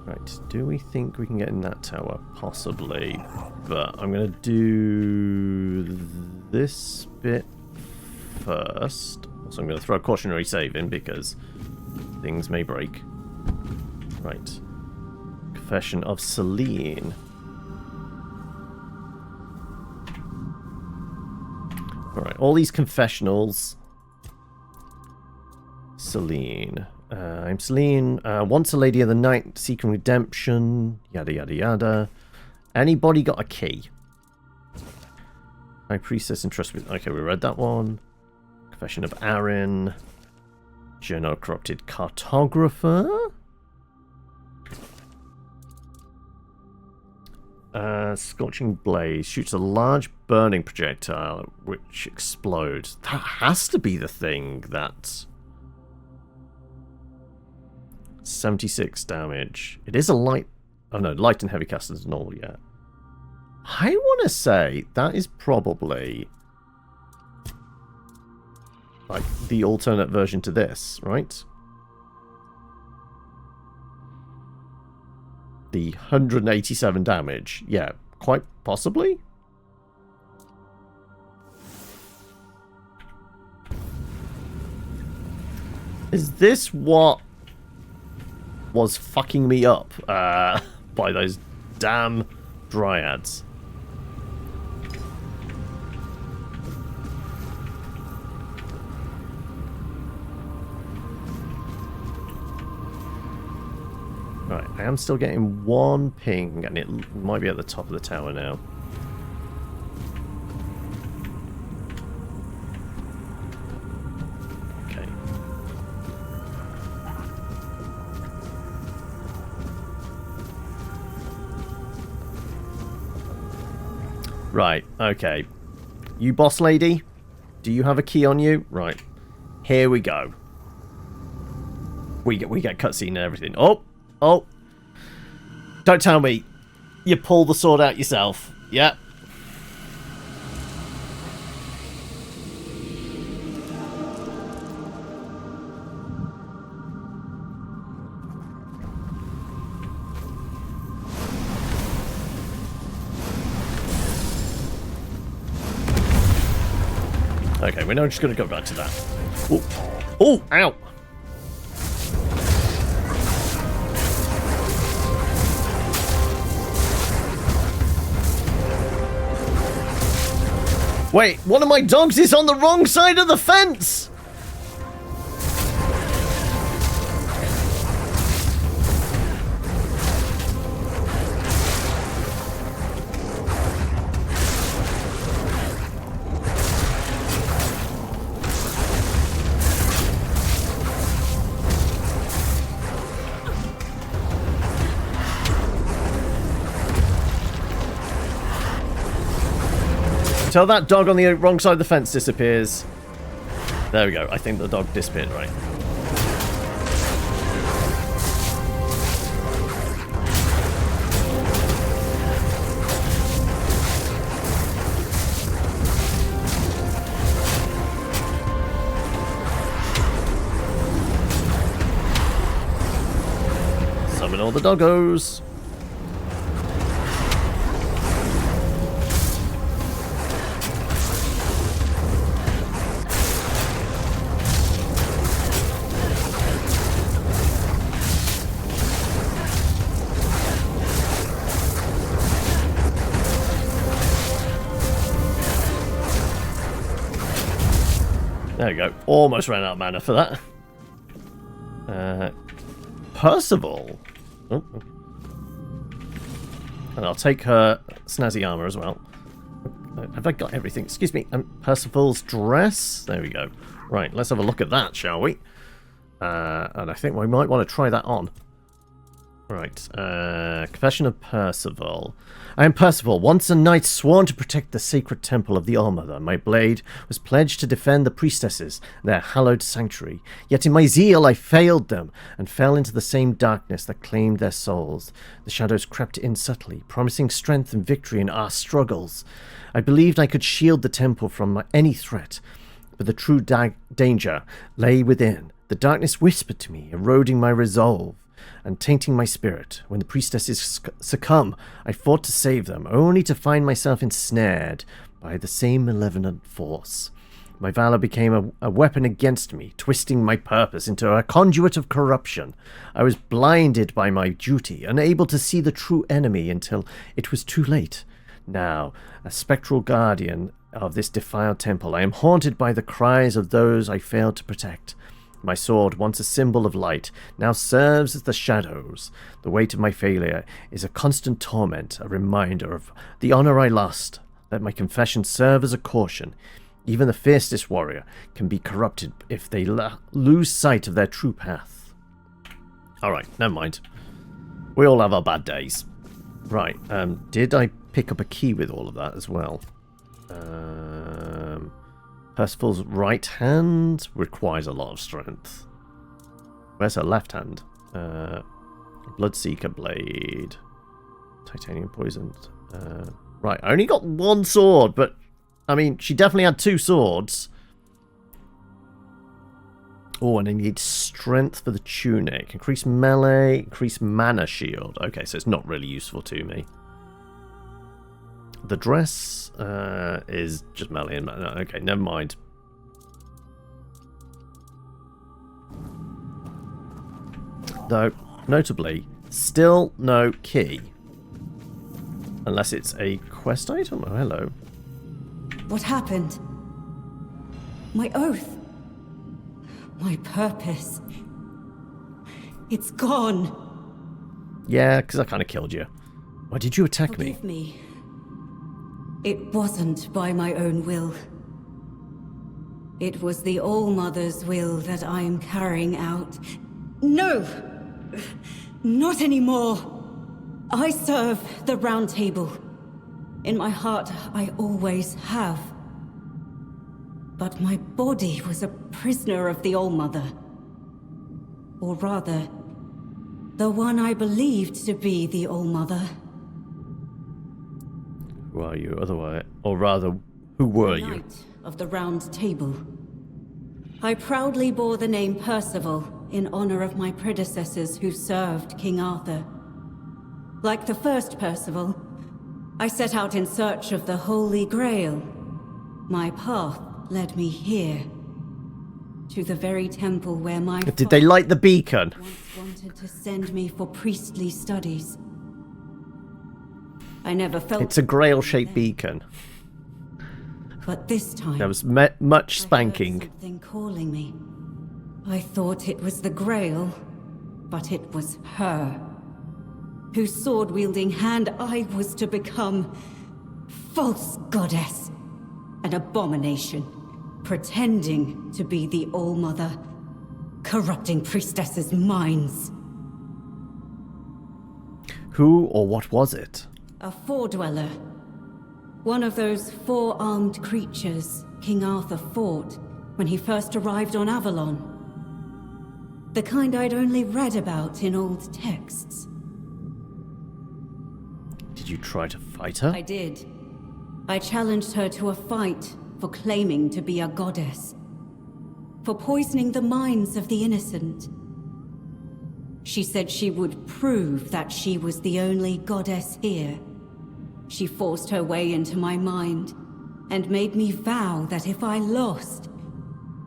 [SPEAKER 1] Right, do we think we can get in that tower? Possibly, but I'm going to do this bit first. Also, I'm going to throw a cautionary save in because things may break. Right. Confession of Celine. Alright, all these confessionals. Celine. I'm Celine. Once a lady of the night, seeking redemption. Yada yada yada. Anybody got a key? High priestess entrusted with. Okay, we read that one. Confession of Aaron. Journal of corrupted cartographer. Scorching blaze shoots a large burning projectile which explodes. That has to be the thing that's 76 damage. It is a light. Oh no, light and heavy cast is normal, yeah. I want to say that is probably like the alternate version to this, right? The 187 damage. Yeah, quite possibly. Is this what was fucking me up by those damn dryads? Right, I am still getting one ping, and it might be at the top of the tower now. Okay. Right, okay. You boss lady, do you have a key on you? Right. Here we go. We get cutscene and everything. Oh! Oh, don't tell me you pull the sword out yourself. Yep. Okay, we're now just going to go back to that. Oh, oh, ow. Wait, one of my dogs is on the wrong side of the fence! Until that dog on the wrong side of the fence disappears. There we go. I think the dog disappeared, right? Kill the doggos. There we go. Almost ran out of mana for that. Percival. Oh. And I'll take her snazzy armor as well. Have I got everything? Excuse me. Percival's dress. There we go. Right, let's have a look at that, shall we? And I think we might want to try that on. Right. Confession of Percival. I am Percival, once a knight sworn to protect the sacred temple of the Allmother. My blade was pledged to defend the priestesses, their hallowed sanctuary. Yet in my zeal I failed them, and fell into the same darkness that claimed their souls. The shadows crept in subtly, promising strength and victory in our struggles. I believed I could shield the temple from any threat, but the true danger lay within. The darkness whispered to me, eroding my resolve and tainting my spirit. When the priestesses succumb, I fought to save them, only to find myself ensnared by the same malevolent force. My valor became a weapon against me, twisting my purpose into a conduit of corruption. I was blinded by my duty, unable to see the true enemy until it was too late. Now, a spectral guardian of this defiled temple, I am haunted by the cries of those I failed to protect. My sword, once a symbol of light, now serves as the shadows. The weight of my failure is a constant torment, a reminder of the honor I lost. Let my confession serve as a caution. Even the fiercest warrior can be corrupted if they lose sight of their true path. Alright, never mind. We all have our bad days. Right, did I pick up a key with all of that as well? Percival's right hand requires a lot of strength. Where's her left hand? Bloodseeker blade. Titanium poisoned. Right, I only got one sword, but I mean, she definitely had two swords. Oh, and I need strength for the tunic. Increase melee, increase mana shield. Okay, so it's not really useful to me. The dress is just melee and mana. Okay, never mind. Though, notably, still no key. Unless it's a quest item. Oh, hello.
[SPEAKER 9] What happened? My oath. My purpose. It's gone.
[SPEAKER 1] Yeah, because I kind of killed you. Why did you attack
[SPEAKER 9] Forgive me? It wasn't by my own will. It was the Allmother's will that I am carrying out. No! Not anymore! I serve the Round Table. In my heart, I always have. But my body was a prisoner of the Allmother. Or rather, the one I believed to be the Allmother.
[SPEAKER 1] Who are you otherwise? Or rather, who were you?
[SPEAKER 9] Knight of the Round Table. I proudly bore the name Percival in honor of my predecessors who served King Arthur. Like the first Percival, I set out in search of the Holy Grail. My path led me here, to the very temple where my
[SPEAKER 1] Did they light the beacon?
[SPEAKER 9] once wanted to send me for priestly studies. I never felt
[SPEAKER 1] It's a grail-shaped beacon.
[SPEAKER 9] But this time
[SPEAKER 1] There was much spanking.
[SPEAKER 9] I heard something calling me. I thought it was the Grail, but it was her, whose sword-wielding hand I was to become. False goddess, an abomination, pretending to be the Allmother, corrupting priestesses' minds.
[SPEAKER 1] Who or what was it?
[SPEAKER 9] A Four-Dweller. One of those four-armed creatures King Arthur fought when he first arrived on Avalon. The kind I'd only read about in old texts.
[SPEAKER 1] Did you try to fight her?
[SPEAKER 9] I did. I challenged her to a fight for claiming to be a goddess. For poisoning the minds of the innocent. She said she would prove that she was the only goddess here. She forced her way into my mind and made me vow that if I lost,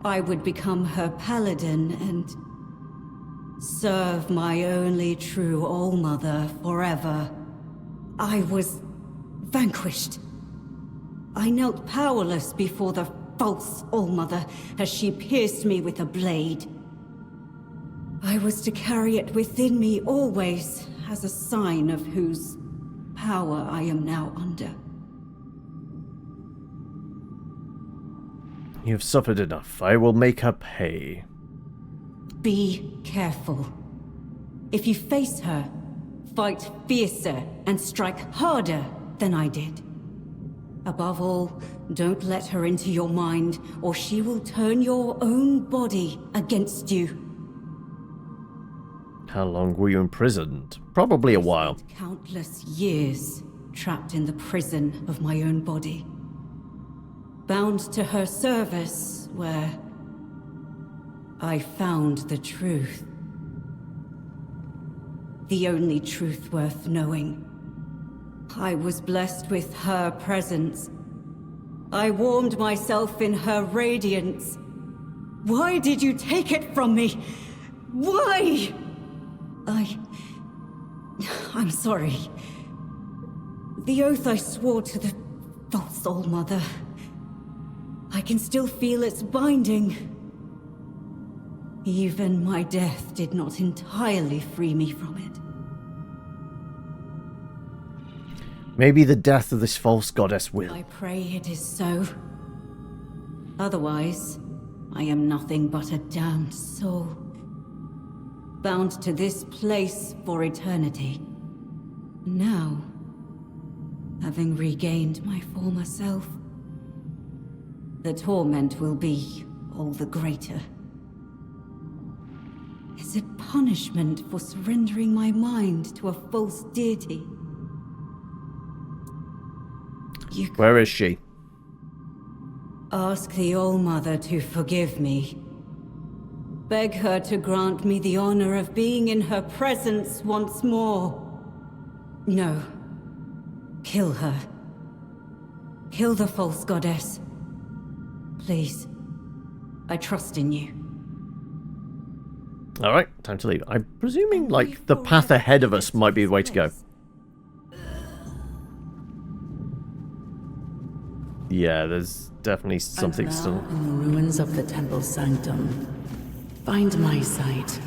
[SPEAKER 9] I would become her paladin and serve my only true All-Mother forever. I was vanquished. I knelt powerless before the false All-Mother as she pierced me with a blade. I was to carry it within me always as a sign of whose power I am now under.
[SPEAKER 1] You have suffered enough. I will make her pay.
[SPEAKER 9] Be careful. If you face her, fight fiercer and strike harder than I did. Above all, don't let her into your mind, or she will turn your own body against you.
[SPEAKER 1] How long were you imprisoned? Probably a while.
[SPEAKER 9] Countless years trapped in the prison of my own body. Bound to her service, where I found the truth. The only truth worth knowing. I was blessed with her presence. I warmed myself in her radiance. Why did you take it from me? Why? I'm sorry. The oath I swore to the false All-Mother. I can still feel its binding. Even my death did not entirely free me from it.
[SPEAKER 1] Maybe the death of this false goddess will.
[SPEAKER 9] I pray it is so. Otherwise, I am nothing but a damned soul. Bound to this place for eternity. Now, having regained my former self, the torment will be all the greater. Is it punishment for surrendering my mind to a false deity?
[SPEAKER 1] Where is she?
[SPEAKER 9] Ask the All-Mother to forgive me. Beg her to grant me the honor of being in her presence once more. No. Kill her. Kill the false goddess. Please. I trust in you.
[SPEAKER 1] Alright, time to leave. I'm presuming, like, the path ahead of us might be the way to go. Yeah, there's definitely something
[SPEAKER 5] And now,
[SPEAKER 1] still.
[SPEAKER 5] in the ruins of the temple sanctum, find my sight.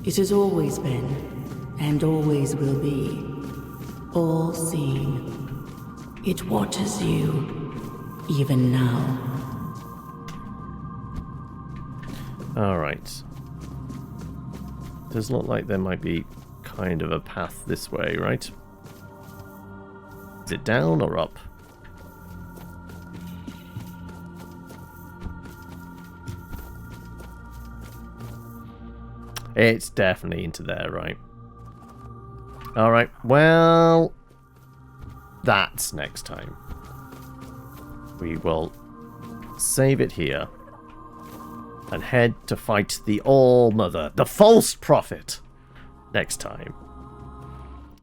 [SPEAKER 5] It has always been, and always will be, all-seeing. It watches you, even now.
[SPEAKER 1] Alright. Does look like there might be kind of a path this way, right? Is it down or up? It's definitely into there, right? Alright, well... that's next time. We will save it here. And head to fight the All-Mother, the false prophet, next time.